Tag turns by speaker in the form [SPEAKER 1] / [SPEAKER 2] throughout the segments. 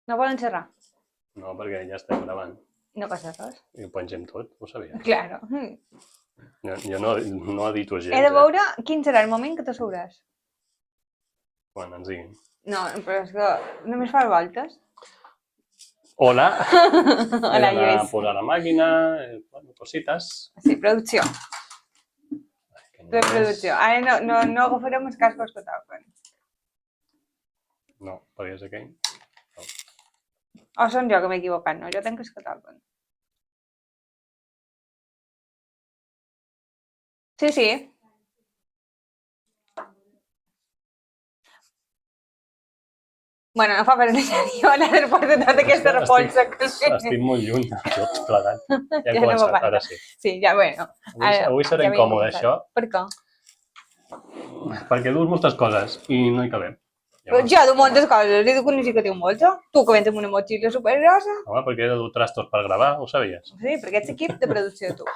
[SPEAKER 1] No volen xerrar?
[SPEAKER 2] No, perquè ja estem gravant.
[SPEAKER 1] No passa res.
[SPEAKER 2] I ho pengem tot, ho sabia.
[SPEAKER 1] Claro.
[SPEAKER 2] Jo no edito gens,
[SPEAKER 1] He de veure quin serà el moment que t'asseuràs.
[SPEAKER 2] Quan ens diguin.
[SPEAKER 1] No, però és que només fas voltes.
[SPEAKER 2] Hola.
[SPEAKER 1] Hola,
[SPEAKER 2] He d'anar a
[SPEAKER 1] Lluís.
[SPEAKER 2] posar la màquina, bueno, cositas.
[SPEAKER 1] Sí, producció.
[SPEAKER 2] Que
[SPEAKER 1] Tu de producció. Ara no agafarem els cascos que toquen.
[SPEAKER 2] No, perquè és aquell.
[SPEAKER 1] O són jo que m'he equivocat, no? Jo tenc els que toquen. Sí, sí. Bueno, no fa per ensenyar ara després de tota aquesta repolsa que
[SPEAKER 2] Estic molt lluny de tot plegat. Ja he
[SPEAKER 1] Ja no
[SPEAKER 2] començat,
[SPEAKER 1] m'ho
[SPEAKER 2] ara
[SPEAKER 1] passa.
[SPEAKER 2] sí.
[SPEAKER 1] Sí, ja, bueno.
[SPEAKER 2] Avui serà incòmode, això.
[SPEAKER 1] Per què?
[SPEAKER 2] Perquè dus moltes coses i no hi cabem.
[SPEAKER 1] Però jo du moltes coses, i tu coneixes que tinc molta. Tu que vens amb una motxilla supergrossa.
[SPEAKER 2] Home, perquè he de dur trastos per gravar, ho sabies?
[SPEAKER 1] Sí, perquè ets equip de producció, tu.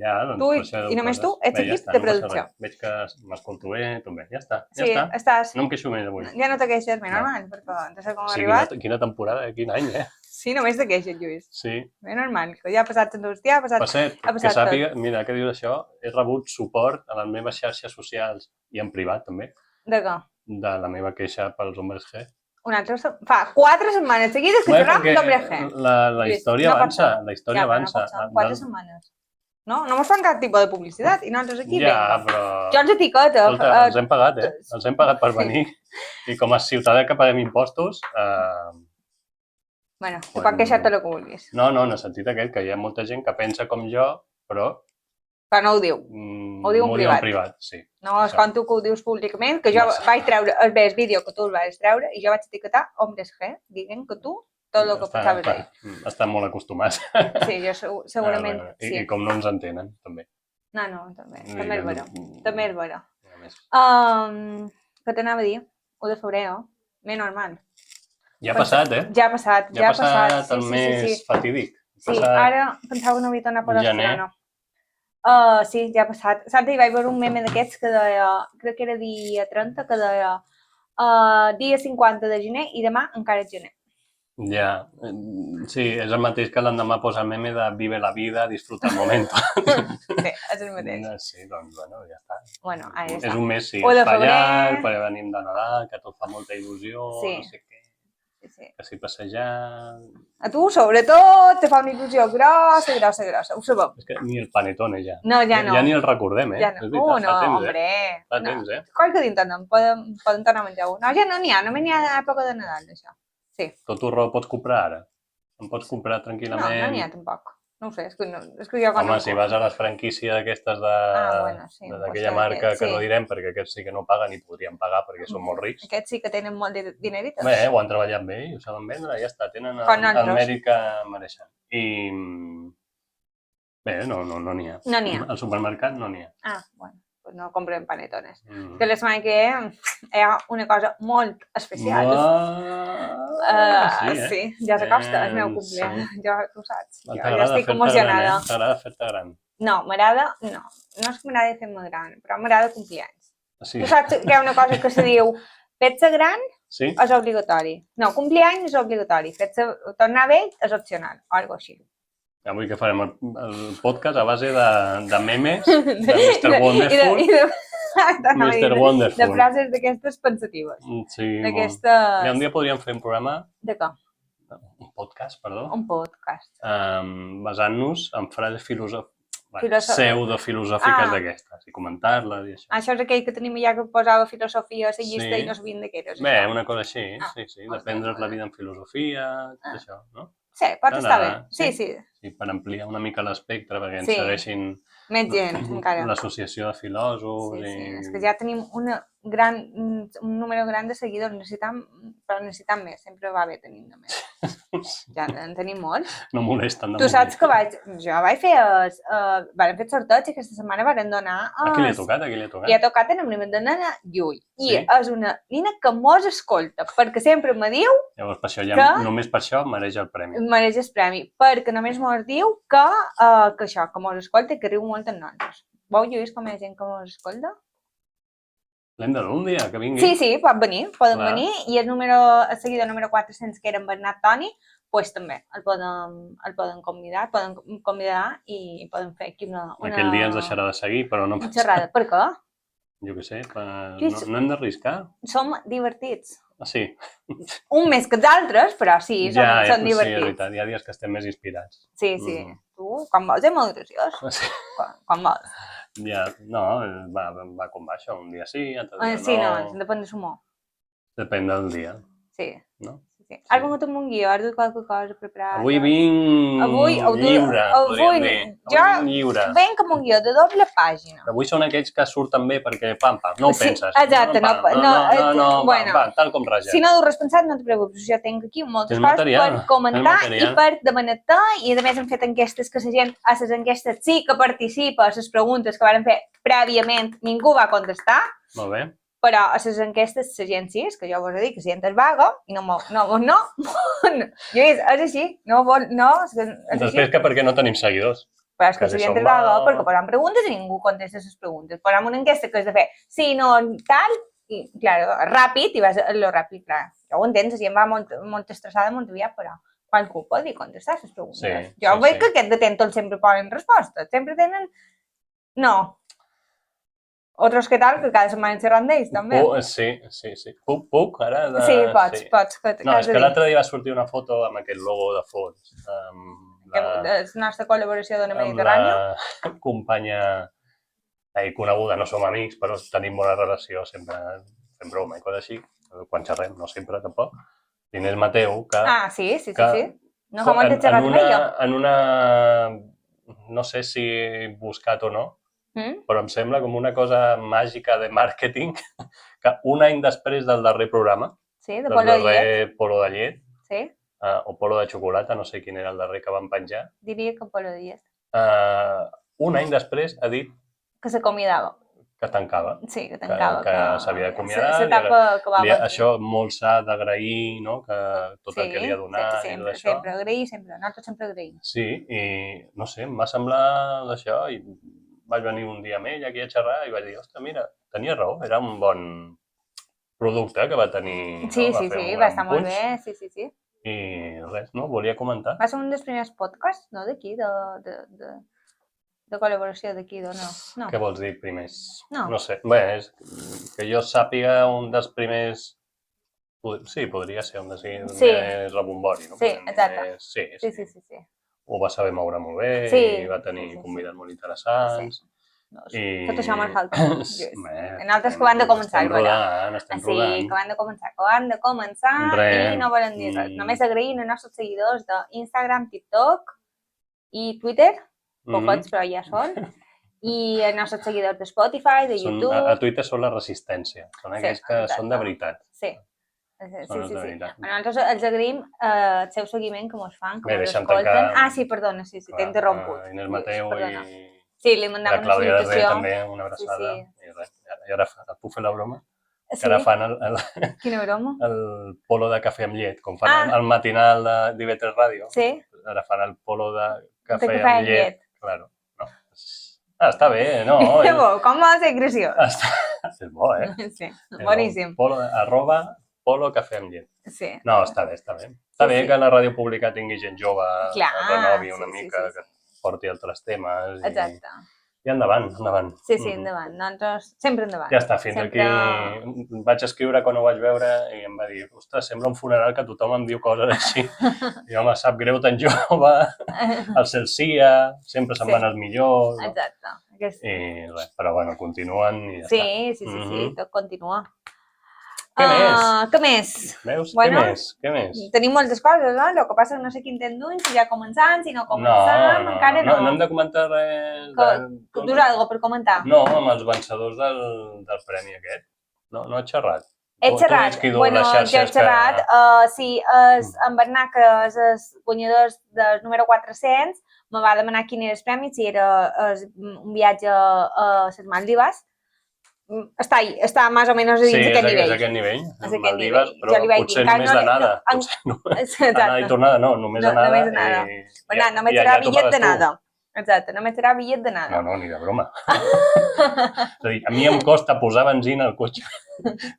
[SPEAKER 2] Ja, doncs
[SPEAKER 1] Tu
[SPEAKER 2] per això he de
[SPEAKER 1] i només
[SPEAKER 2] coses.
[SPEAKER 1] tu ets
[SPEAKER 2] Bé, ja
[SPEAKER 1] equip
[SPEAKER 2] està,
[SPEAKER 1] de
[SPEAKER 2] no passa
[SPEAKER 1] producció.
[SPEAKER 2] res. Veig que m'escolto bé, tot bé. Ja està, ja
[SPEAKER 1] Sí,
[SPEAKER 2] està.
[SPEAKER 1] estàs...
[SPEAKER 2] No em queixo més avui.
[SPEAKER 1] Ja no te queixes més,
[SPEAKER 2] No.
[SPEAKER 1] normal, perquè no sé com ha
[SPEAKER 2] Sí,
[SPEAKER 1] arribat.
[SPEAKER 2] quina temporada, quin any, eh?
[SPEAKER 1] Sí, només te queixes, Lluís.
[SPEAKER 2] Sí.
[SPEAKER 1] Bé, normal, que ja ha passat Sant Agustí, ha
[SPEAKER 2] Per cert,
[SPEAKER 1] ha
[SPEAKER 2] que
[SPEAKER 1] passat
[SPEAKER 2] sàpiga,
[SPEAKER 1] tot.
[SPEAKER 2] mira, que dius això, he rebut suport a les meves xarxes socials i en privat també,
[SPEAKER 1] De què?
[SPEAKER 2] de la meva queixa pels hombres G.
[SPEAKER 1] Fa 4 setmanes seguides que xerram d'Hombres G.
[SPEAKER 2] La història
[SPEAKER 1] no pot
[SPEAKER 2] avança,
[SPEAKER 1] ser.
[SPEAKER 2] la història
[SPEAKER 1] Ja, però
[SPEAKER 2] avança.
[SPEAKER 1] no pot ser, 4 setmanes. No? No mos fan cap tipus de publicitat i nosaltres aquí,
[SPEAKER 2] Ja,
[SPEAKER 1] vinga.
[SPEAKER 2] però...
[SPEAKER 1] Jo els etiqueta.
[SPEAKER 2] Escolta, els hem pagat, eh? Els hem pagat per venir. I com a ciutadà que paguem impostos...
[SPEAKER 1] Bueno, tu pots queixar-te el que vulguis.
[SPEAKER 2] No, en el sentit aquest, que hi ha molta gent que pensa com jo, però...
[SPEAKER 1] Però no ho diu. Ho diu en
[SPEAKER 2] privat. Sí.
[SPEAKER 1] No és com tu que ho dius públicament, que jo vaig treure el vídeo que tu el vas treure i jo vaig etiquetar Hombres G, dient que tu tot el que pensaves d'ell.
[SPEAKER 2] Estan molt acostumats.
[SPEAKER 1] Sí, jo segurament sí.
[SPEAKER 2] I com no ens entenen, també.
[SPEAKER 1] No, també és vera. També és vera. Què t'anava a dir? 1 de febrer, Més normal.
[SPEAKER 2] Ja ha passat, eh?
[SPEAKER 1] Ja ha passat.
[SPEAKER 2] Ja ha passat el mes fatídic.
[SPEAKER 1] Sí, ara pensava que no havia tornat per l'estrena. Sí, ja ha passat. Saps, hi vaig veure un meme d'aquests que deia, crec que era dia 30, que deia dia 50 de gener i demà encara és gener.
[SPEAKER 2] Ja, sí, és el mateix que l'endemà posa el meme de vive la vida, disfruta el moment.
[SPEAKER 1] Sí, és el mateix.
[SPEAKER 2] Sí, doncs, bueno, ja està.
[SPEAKER 1] Bueno, ja està.
[SPEAKER 2] És un mes, sí, espatllat, perquè venim de Nadal, que tot fa molta il·lusió, no sé què. Que si passejar...
[SPEAKER 1] A tu, sobretot, te fa una il·lusió grossa, ho sabem.
[SPEAKER 2] És que ni el panetone ja.
[SPEAKER 1] No, ja no.
[SPEAKER 2] Ja ni el recordem,
[SPEAKER 1] Ja no. No, hombre.
[SPEAKER 2] Fa temps, eh?
[SPEAKER 1] Qualque dia poden tornar a menjar un. No, ja no n'hi ha, només n'hi ha a l'època de Nadal, d'això. Sí.
[SPEAKER 2] Tot torró pots comprar ara? En pots comprar tranquil·lament?
[SPEAKER 1] No n'hi ha tampoc. No ho sé, és que jo quan
[SPEAKER 2] home, si vas a les franquícies aquestes d'aquella marca que no direm, perquè aquests sí que no paguen i podrien pagar perquè són molt rics.
[SPEAKER 1] Aquests sí que tenen molt de dineritos.
[SPEAKER 2] Bé, ho han treballat bé i ho saben vendre, ja està, tenen el mèrit que mereixen. I bé, no n'hi ha.
[SPEAKER 1] No n'hi ha.
[SPEAKER 2] Al supermercat no n'hi ha.
[SPEAKER 1] Ah, bueno, doncs no comprem panetones. Que la setmana que hi ha una cosa molt especial. Sí, ja s'acosta el meu cumpleaños, tu saps. Jo estic emocionada.
[SPEAKER 2] T'agrada fer-te gran?
[SPEAKER 1] No, m'agrada, no és que m'agrada fer-me gran, però m'agrada cumpleaños. Tu saps que hi ha una cosa que se diu fer-se gran és obligatori. No, cumpleaños és obligatori, tornar vell és opcional, o alguna cosa així.
[SPEAKER 2] Avui que farem el podcast a base de memes, de Mr. Wonderful. Mr. Wonderful.
[SPEAKER 1] De frases d'aquestes pensatives.
[SPEAKER 2] Sí, un dia podríem fer un programa...
[SPEAKER 1] De què?
[SPEAKER 2] Un podcast, perdó.
[SPEAKER 1] Un podcast.
[SPEAKER 2] Basant-nos en frases pseudofilosòfiques d'aquestes i comentar-les i això.
[SPEAKER 1] Això és aquell que tenim ja que posava filosofia a la llista i no sabien de què era.
[SPEAKER 2] Bé, una cosa així, sí. D'aprendre's la vida en filosofia, tot això, no?
[SPEAKER 1] Sí, pot estar bé. Sí.
[SPEAKER 2] Sí, per ampliar una mica l'espectre, perquè ens segueixin
[SPEAKER 1] més gent, encara.
[SPEAKER 2] L'associació de filòsofs.
[SPEAKER 1] Sí, és que ja tenim un número gran de seguidors, però necessitam més, sempre va bé tenir més. Ja en tenim molts.
[SPEAKER 2] No molesten.
[SPEAKER 1] Tu saps que jo vaig fer vam fer sorteig i aquesta setmana vam donar...
[SPEAKER 2] A qui li ha tocat?
[SPEAKER 1] Li ha tocat en el primer de nena Llull. I és una nina que mos escolta, perquè sempre me diu...
[SPEAKER 2] Llavors, per això només per això mereix el premi.
[SPEAKER 1] Mereix el premi, perquè només mos diu que això, que mos escolta i que riu molt en nosaltres. Vau, Lluís, com hi ha gent que mos escolta?
[SPEAKER 2] L'endemà un dia, que vingui.
[SPEAKER 1] Sí, pot venir, poden venir. I el seguidor número 400, que era en Bernat Toni, doncs també el poden convidar i poden fer aquí una...
[SPEAKER 2] Aquell dia ens deixarà de seguir, però no passa.
[SPEAKER 1] Xerrada. Per què?
[SPEAKER 2] Jo què sé, no hem d'arriscar.
[SPEAKER 1] Som divertits.
[SPEAKER 2] Sí.
[SPEAKER 1] Un més que els altres, però sí, són divertits.
[SPEAKER 2] Sí, és veritat, hi ha dies que estem més inspirats.
[SPEAKER 1] Sí. Tu, quan vols, és molt graciós. Quan vols.
[SPEAKER 2] Ja, no, va com va això, un dia sí, altre dia no.
[SPEAKER 1] Sí, no, depèn de l'humor.
[SPEAKER 2] Depèn del dia.
[SPEAKER 1] Sí.
[SPEAKER 2] No?
[SPEAKER 1] Sí. Has vingut amb un guió, has dut qualque cosa preparada?
[SPEAKER 2] Avui vinc lliure, podríem dir.
[SPEAKER 1] Jo vinc amb un guió de doble pàgina.
[SPEAKER 2] Avui són aquells que surten bé perquè pam, no ho penses.
[SPEAKER 1] Exacte,
[SPEAKER 2] no, tal com raja.
[SPEAKER 1] Si no ho has pensat, no et preocupis, jo tinc aquí moltes coses per comentar i per demanar-te, i a més hem fet enquestes que la gent, a les enquestes sí que participa, a les preguntes que van fer prèviament, ningú va contestar.
[SPEAKER 2] Molt bé.
[SPEAKER 1] Però a les enquestes la gent sí, és que jo vos he dit que la gent és vaga i no. Lluís, és així, no.
[SPEAKER 2] Després que perquè no tenim seguidors.
[SPEAKER 1] Però és que la gent és vaga perquè posem preguntes i ningú contesta les preguntes. Posem una enquesta que has de fer sí, no, tal, i, clar, ràpid, i vas a lo ràpid, clar. Jo ho entens, la gent va molt estressada, molt aviat, però qualcú pot dir contestar les preguntes. Jo veig que aquest de Tentol sempre ponen respostes, sempre tenen... No. Otros que tal, que cada setmana xerran d'ells, també.
[SPEAKER 2] Sí. Puc, ara?
[SPEAKER 1] Sí, pots.
[SPEAKER 2] No, és que l'altre dia va sortir una foto amb aquest logo de fons.
[SPEAKER 1] La nostra col·laboració d'Ona Mediterrània.
[SPEAKER 2] Amb la companya coneguda, no som amics, però tenim bona relació, sempre fem broma i coses així, quan xerrem, no sempre tampoc. L'Inés Mateu, que...
[SPEAKER 1] Ah, sí. No fa molt de xerrat amb ella.
[SPEAKER 2] En una... No sé si buscat o no, però em sembla com una cosa màgica de màrqueting que un any després del darrer programa,
[SPEAKER 1] del darrer
[SPEAKER 2] Polo de llet,
[SPEAKER 1] sí.
[SPEAKER 2] O Polo de xocolata, no sé quin era el darrer que van penjar.
[SPEAKER 1] Diria que Polo de llet.
[SPEAKER 2] Un any després ha dit...
[SPEAKER 1] Que s'acomiadava.
[SPEAKER 2] Que tancava.
[SPEAKER 1] Sí, que tancava.
[SPEAKER 2] Que s'havia d'acomiadar. Això molt s'ha d'agrair, no? Que tot el que li ha donat i tot això.
[SPEAKER 1] Sempre agrair, nosaltres sempre agraïm.
[SPEAKER 2] Sí, i no sé, em va semblar d'això i vaig venir un dia amb ell aquí a xerrar i vaig dir, ostres, mira, tenia raó, era un bon producte que va tenir...
[SPEAKER 1] Sí, va estar molt bé, sí.
[SPEAKER 2] I res, no? Volia comentar.
[SPEAKER 1] Va ser un dels primers podcasts, no, d'aquí, de col·laboració d'aquí, no?
[SPEAKER 2] Què vols dir, primers?
[SPEAKER 1] No
[SPEAKER 2] sé. Bé, és que jo sàpiga un dels primers... Sí, podria ser un dels més rebombori, no?
[SPEAKER 1] Sí, exacte.
[SPEAKER 2] Sí. Ho va saber moure molt bé i va tenir convidats molt interessants.
[SPEAKER 1] Tot això me'n falta. En altres que van de començar.
[SPEAKER 2] Estem rodant.
[SPEAKER 1] Sí, que van de començar i no volen dir res. Només agraïm als nostres seguidors d'Instagram, TikTok i Twitter, pocs però ja són, i els nostres seguidors de Spotify, de YouTube...
[SPEAKER 2] A Twitter són la resistència, són aquells que són de veritat.
[SPEAKER 1] Sí. Nosaltres els agraïm el seu seguiment, com us fan, com us escolten. Ah, sí, perdona, t'he interromput.
[SPEAKER 2] Inés Mateu i...
[SPEAKER 1] Sí, li mandam una salutació.
[SPEAKER 2] Clàudia també, una abraçada. I ara puc fer la broma? Que ara fan
[SPEAKER 1] Quina broma?
[SPEAKER 2] El polo de cafè amb llet, com fan el matinal d'IV3 Ràdio.
[SPEAKER 1] Sí.
[SPEAKER 2] Ara fan el polo de cafè amb llet. Claro. Està bé, no?
[SPEAKER 1] Que bo, com va ser graciós.
[SPEAKER 2] És bo,
[SPEAKER 1] Sí, boníssim.
[SPEAKER 2] Polo cafè amb llet.
[SPEAKER 1] Sí.
[SPEAKER 2] No, està bé. Està bé que la ràdio pública tingui gent jove, que renovi una mica, que porti altres temes.
[SPEAKER 1] Exacte.
[SPEAKER 2] I endavant.
[SPEAKER 1] Sí, endavant. Nosaltres sempre endavant.
[SPEAKER 2] Ja està, fins aquí. Vaig escriure quan ho vaig veure i em va dir, ostres, sembla un funeral que tothom em diu coses així. I home, sap greu tan jove, el Celsia, sempre se'n van els millors.
[SPEAKER 1] Exacte.
[SPEAKER 2] I res, però bueno, continuen i ja està.
[SPEAKER 1] Sí, tot continua.
[SPEAKER 2] Què
[SPEAKER 1] més?
[SPEAKER 2] Veus? Què més?
[SPEAKER 1] Tenim moltes coses, no? El que passa que no sé quin temps duim, si ja començant, si no començant, encara no.
[SPEAKER 2] No hem de comentar res...
[SPEAKER 1] Que dus alguna per comentar?
[SPEAKER 2] No, amb els vencedors del premi aquest. No he xerrat.
[SPEAKER 1] He xerrat, jo he xerrat. Sí, en Bernat, que és el guanyador del número 400, me va demanar quin era el premi, si era un viatge a les Maldives. Està més o menys dins aquest nivell.
[SPEAKER 2] És aquest nivell, Maldives, però potser només d'anada. Anada i tornada, no, només anada.
[SPEAKER 1] Només vaig xerrar bitllet d'anada. Exacte, només serà bitllet d'anada.
[SPEAKER 2] No, ni de broma. És a dir, a mi em costa posar benzina al cotxe.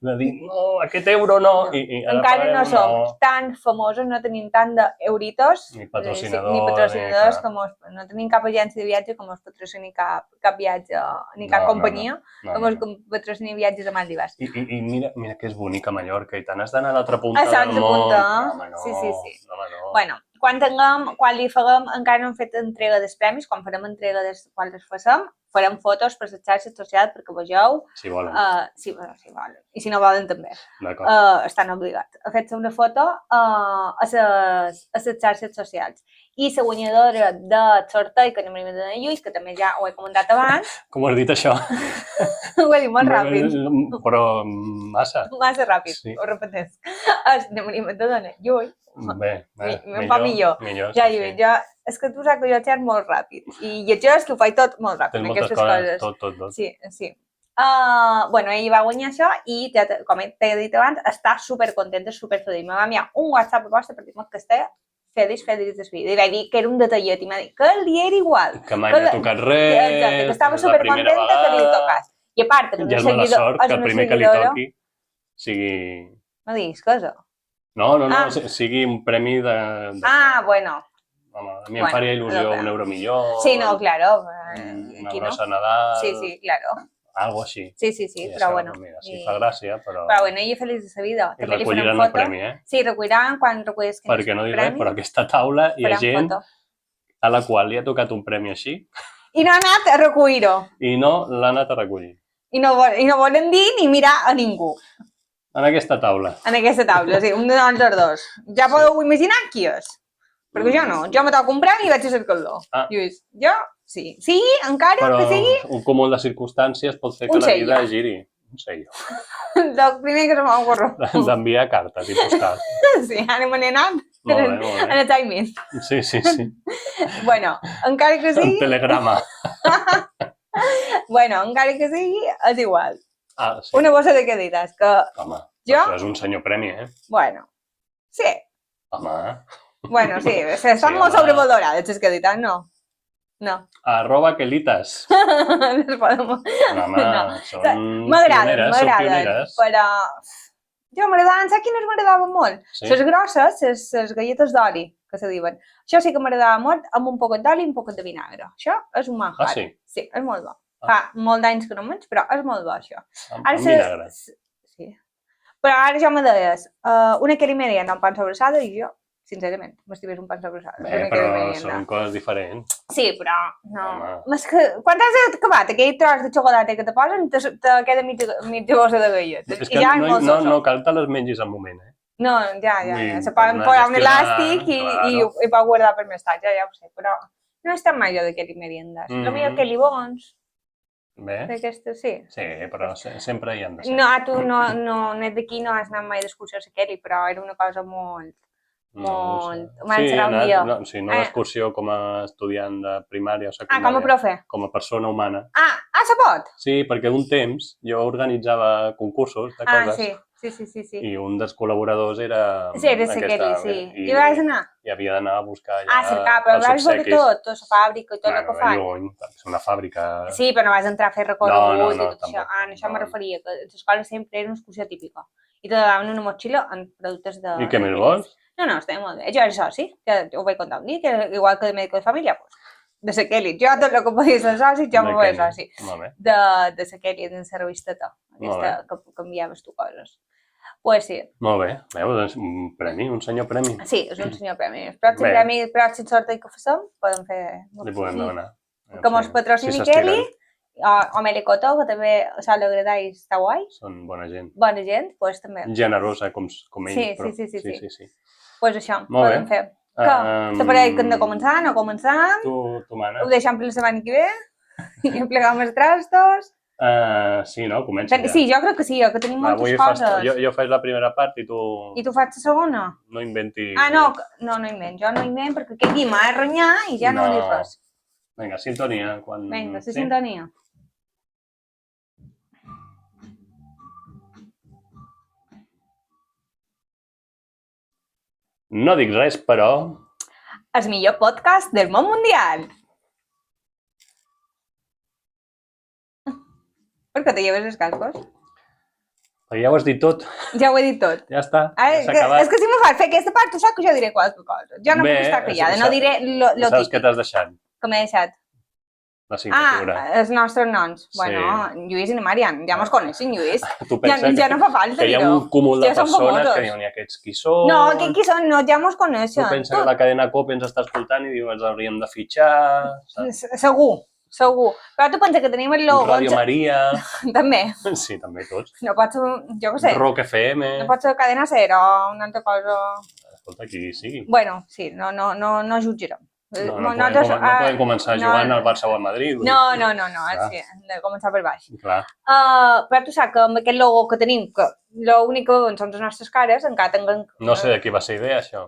[SPEAKER 2] De dir, no, aquest euro no.
[SPEAKER 1] Encara no som tan famosos, no tenim tant d'euritos
[SPEAKER 2] ni
[SPEAKER 1] ni
[SPEAKER 2] patrocinadors,
[SPEAKER 1] no tenim cap agència de viatge com ens patrocini cap viatge, ni cap companyia com ens patrocini viatges a Maldives.
[SPEAKER 2] I mira que és bonic a Mallorca i te n'has d'anar a l'altra punta
[SPEAKER 1] del món.
[SPEAKER 2] Home, no.
[SPEAKER 1] Sí. Bueno, quan li faguem, encara no hem fet entrega dels premis, quan farem entrega quan les facem, farem fotos per les xarxes socials perquè vegeu.
[SPEAKER 2] Si volen.
[SPEAKER 1] Si volen. I si no volen també. Estan obligats a fer-se una foto a les xarxes socials. I la guanyadora del sorteig que anem a de Lluís, que també ja ho he comentat abans.
[SPEAKER 2] Com ho has dit, això?
[SPEAKER 1] Ho he dit molt ràpid.
[SPEAKER 2] Però massa.
[SPEAKER 1] Massa ràpid, ho repeteix. Anem a de Lluís.
[SPEAKER 2] Millor.
[SPEAKER 1] Ja, és que tu saps que jo xerc molt ràpid i llegeix que ho faig tot molt ràpid.
[SPEAKER 2] Tens moltes coses, tot.
[SPEAKER 1] Sí. Bueno, ell va guanyar això i, com t'he dit abans, està supercontenta, superfeliç. Me va enviar un WhatsApp proposta per dir-me que estava feliç de vida. I vaig dir que era un detallet i m'ha dit que li era igual.
[SPEAKER 2] Que mai no ha tocat res.
[SPEAKER 1] Exacte, que estava supercontenta que li tocàs. I a part,
[SPEAKER 2] ja és mala sort que el primer que li toqui sigui...
[SPEAKER 1] No diguis cosa.
[SPEAKER 2] No, sigui un premi de...
[SPEAKER 1] Bueno.
[SPEAKER 2] Home, a mi em faria il·lusió un euro millor.
[SPEAKER 1] Sí, no, claro.
[SPEAKER 2] Una brossa a Nadal.
[SPEAKER 1] Sí, claro.
[SPEAKER 2] Algo així.
[SPEAKER 1] Sí, però bueno.
[SPEAKER 2] Mira, sí, fa gràcia, però...
[SPEAKER 1] Però bueno, ella feliç de sa vida.
[SPEAKER 2] I recolliran el premi,
[SPEAKER 1] Sí, recolliran quan recullis quin
[SPEAKER 2] perquè no dic res, però a aquesta taula hi ha gent a la qual li ha tocat un premi així.
[SPEAKER 1] I no ha anat a recollir-ho.
[SPEAKER 2] I no l'ha anat a recollir.
[SPEAKER 1] I no volen dir ni mirar a ningú.
[SPEAKER 2] En aquesta taula.
[SPEAKER 1] Sí, un de nosaltres dos. Ja podeu imaginar qui és. Perquè jo no. Jo me toco un premi i vaig a cercar-lo. Lluís, jo sí. Sí, encara que sigui...
[SPEAKER 2] Però un cúmul de circumstàncies pot fer que la vida giri. Un sello.
[SPEAKER 1] Del primer que se m'ha ocorregut.
[SPEAKER 2] D'enviar cartes i postals.
[SPEAKER 1] Sí, ara me n'he anat.
[SPEAKER 2] Molt bé.
[SPEAKER 1] En el timing.
[SPEAKER 2] Sí.
[SPEAKER 1] Bueno, encara que sigui...
[SPEAKER 2] Un telegrama.
[SPEAKER 1] Bueno, encara que sigui, és igual.
[SPEAKER 2] Sí.
[SPEAKER 1] Una bossa de cadires, que...
[SPEAKER 2] Home,
[SPEAKER 1] jo...
[SPEAKER 2] això és un senyor premi,
[SPEAKER 1] Bueno, sí.
[SPEAKER 2] Home...
[SPEAKER 1] Bueno, sí, estan molt sobrevalorades les cadires, no?
[SPEAKER 2] @quelitas. Home, són
[SPEAKER 1] m'agraden, però... Jo m'agradaven, saps quines m'agradaven molt? Les grosses, les galletes d'oli, que se diuen. Això sí que m'agradava molt, amb un poquet d'oli i un poquet de vinagre. Això és un manjar.
[SPEAKER 2] Sí?
[SPEAKER 1] Sí, és molt bo. Fa molt d'anys que no menys, però és molt bo, això.
[SPEAKER 2] Amb vinagre?
[SPEAKER 1] Sí. Però ara ja me deies, una querimèria amb pan sobrassada i jo, sincerament, m'estives un pan sobrassada.
[SPEAKER 2] Però són coses diferents.
[SPEAKER 1] Sí, però no. És que quan has acabat aquell tros de xocolata que te posen, te queda mitja bossa de galletes.
[SPEAKER 2] És que no cal te les mengis al moment,
[SPEAKER 1] No, ja. Se poden posar un elàstic i pot guardar per més tard, ja ho sé, però no és tan major de querimeriendes. Potser quelibons.
[SPEAKER 2] Bé.
[SPEAKER 1] D'aquestes, sí.
[SPEAKER 2] Sí, però sempre hi han de ser.
[SPEAKER 1] No, tu d'aquí no has anat mai d'excursió a Kelly, però era una cosa molt...
[SPEAKER 2] Sí, no d'excursió com a estudiant de primària o secundària.
[SPEAKER 1] Com a profe.
[SPEAKER 2] Com a persona humana.
[SPEAKER 1] Se pot?
[SPEAKER 2] Sí, perquè un temps jo organitzava concursos de coses.
[SPEAKER 1] Sí.
[SPEAKER 2] I un dels col·laboradors era...
[SPEAKER 1] Sí, era Kelly, sí. I vas anar?
[SPEAKER 2] I havia d'anar a buscar allà
[SPEAKER 1] cercar, però vas veure tot, la fàbrica i tot el que fan.
[SPEAKER 2] Lluny, és una fàbrica...
[SPEAKER 1] Sí, però no vas entrar a fer recorregut i tot això. Això me referia, que l'escola sempre era una excursió típica. I te donaven una motxilla amb productes de...
[SPEAKER 2] I què més vols?
[SPEAKER 1] No, estava molt bé. Jo era soci, que ho vaig contar un dia, que igual que de mèdico de família, de la Kelly. Jo tot el que podia ser soci, jo m'ho vaig soci. De la Kelly, de la revisteta, aquesta que enviaves tu coses. Pues sí.
[SPEAKER 2] Molt bé. Veus, un premi, un senyor premi.
[SPEAKER 1] Sí, és un senyor premi. El pròxim sorteig que facem, podem fer...
[SPEAKER 2] Li podem demanar.
[SPEAKER 1] Com els patrocini Kelly, o Meli Cotó, que també sol agradar i està guai.
[SPEAKER 2] Són bona gent.
[SPEAKER 1] Bona gent, doncs també.
[SPEAKER 2] Generosa, com ell.
[SPEAKER 1] Sí. Doncs això,
[SPEAKER 2] podem
[SPEAKER 1] fer. Que t'apareix que hem de començar, no començar.
[SPEAKER 2] Tu manes.
[SPEAKER 1] Ho deixem per la setmana que ve. I plegam els trastos.
[SPEAKER 2] Sí, no? Comença ja.
[SPEAKER 1] Sí, jo crec que sí, que tenim moltes coses.
[SPEAKER 2] Jo faig la primera part i tu...
[SPEAKER 1] I tu fas la segona?
[SPEAKER 2] No inventis...
[SPEAKER 1] No invent. Jo no invent perquè aquell dia m'ha de renyar i ja no dic res.
[SPEAKER 2] Vinga, sintonia.
[SPEAKER 1] Vinga, sintonia.
[SPEAKER 2] No dic res, però...
[SPEAKER 1] El millor podcast del món mundial. Per què te lleves els cascos?
[SPEAKER 2] Perquè ja ho has dit tot.
[SPEAKER 1] Ja ho he dit tot.
[SPEAKER 2] Ja està, ja s'ha acabat.
[SPEAKER 1] És que si m'ho fas fer aquesta part, tu saps que jo diré qualque cosa. Jo no puc estar callada, no diré lo
[SPEAKER 2] Saps què
[SPEAKER 1] típic.
[SPEAKER 2] t'has deixat?
[SPEAKER 1] Que m'he deixat.
[SPEAKER 2] La signatura.
[SPEAKER 1] Els nostres noms. Bueno, Lluís i Marian, ja mos coneixen, Lluís. Ja no fa falta
[SPEAKER 2] que hi ha un cúmul de persones que diuen, i aquests qui són?
[SPEAKER 1] No, aquests qui són, no, ja mos coneixen.
[SPEAKER 2] Tu penses que la cadena COPE ens està escoltant i diu, ens hauríem de fitxar...
[SPEAKER 1] Segur. Però tu pensa que tenim el logo...
[SPEAKER 2] Radio Maria...
[SPEAKER 1] També.
[SPEAKER 2] Sí, també tots.
[SPEAKER 1] No pot ser, jo què sé.
[SPEAKER 2] Rock FM...
[SPEAKER 1] No pot ser Cadena Cero o una altra cosa...
[SPEAKER 2] Escolta, qui sigui.
[SPEAKER 1] Bueno, sí, no jutjarem.
[SPEAKER 2] No podem començar jugant al Barça o al Madrid.
[SPEAKER 1] No, sí, hem de començar per baix.
[SPEAKER 2] Clar.
[SPEAKER 1] Però tu saps que amb aquest logo que tenim, que l'únic que veuen són les nostres cares, encara tinguem...
[SPEAKER 2] No sé de qui va ser idea, això.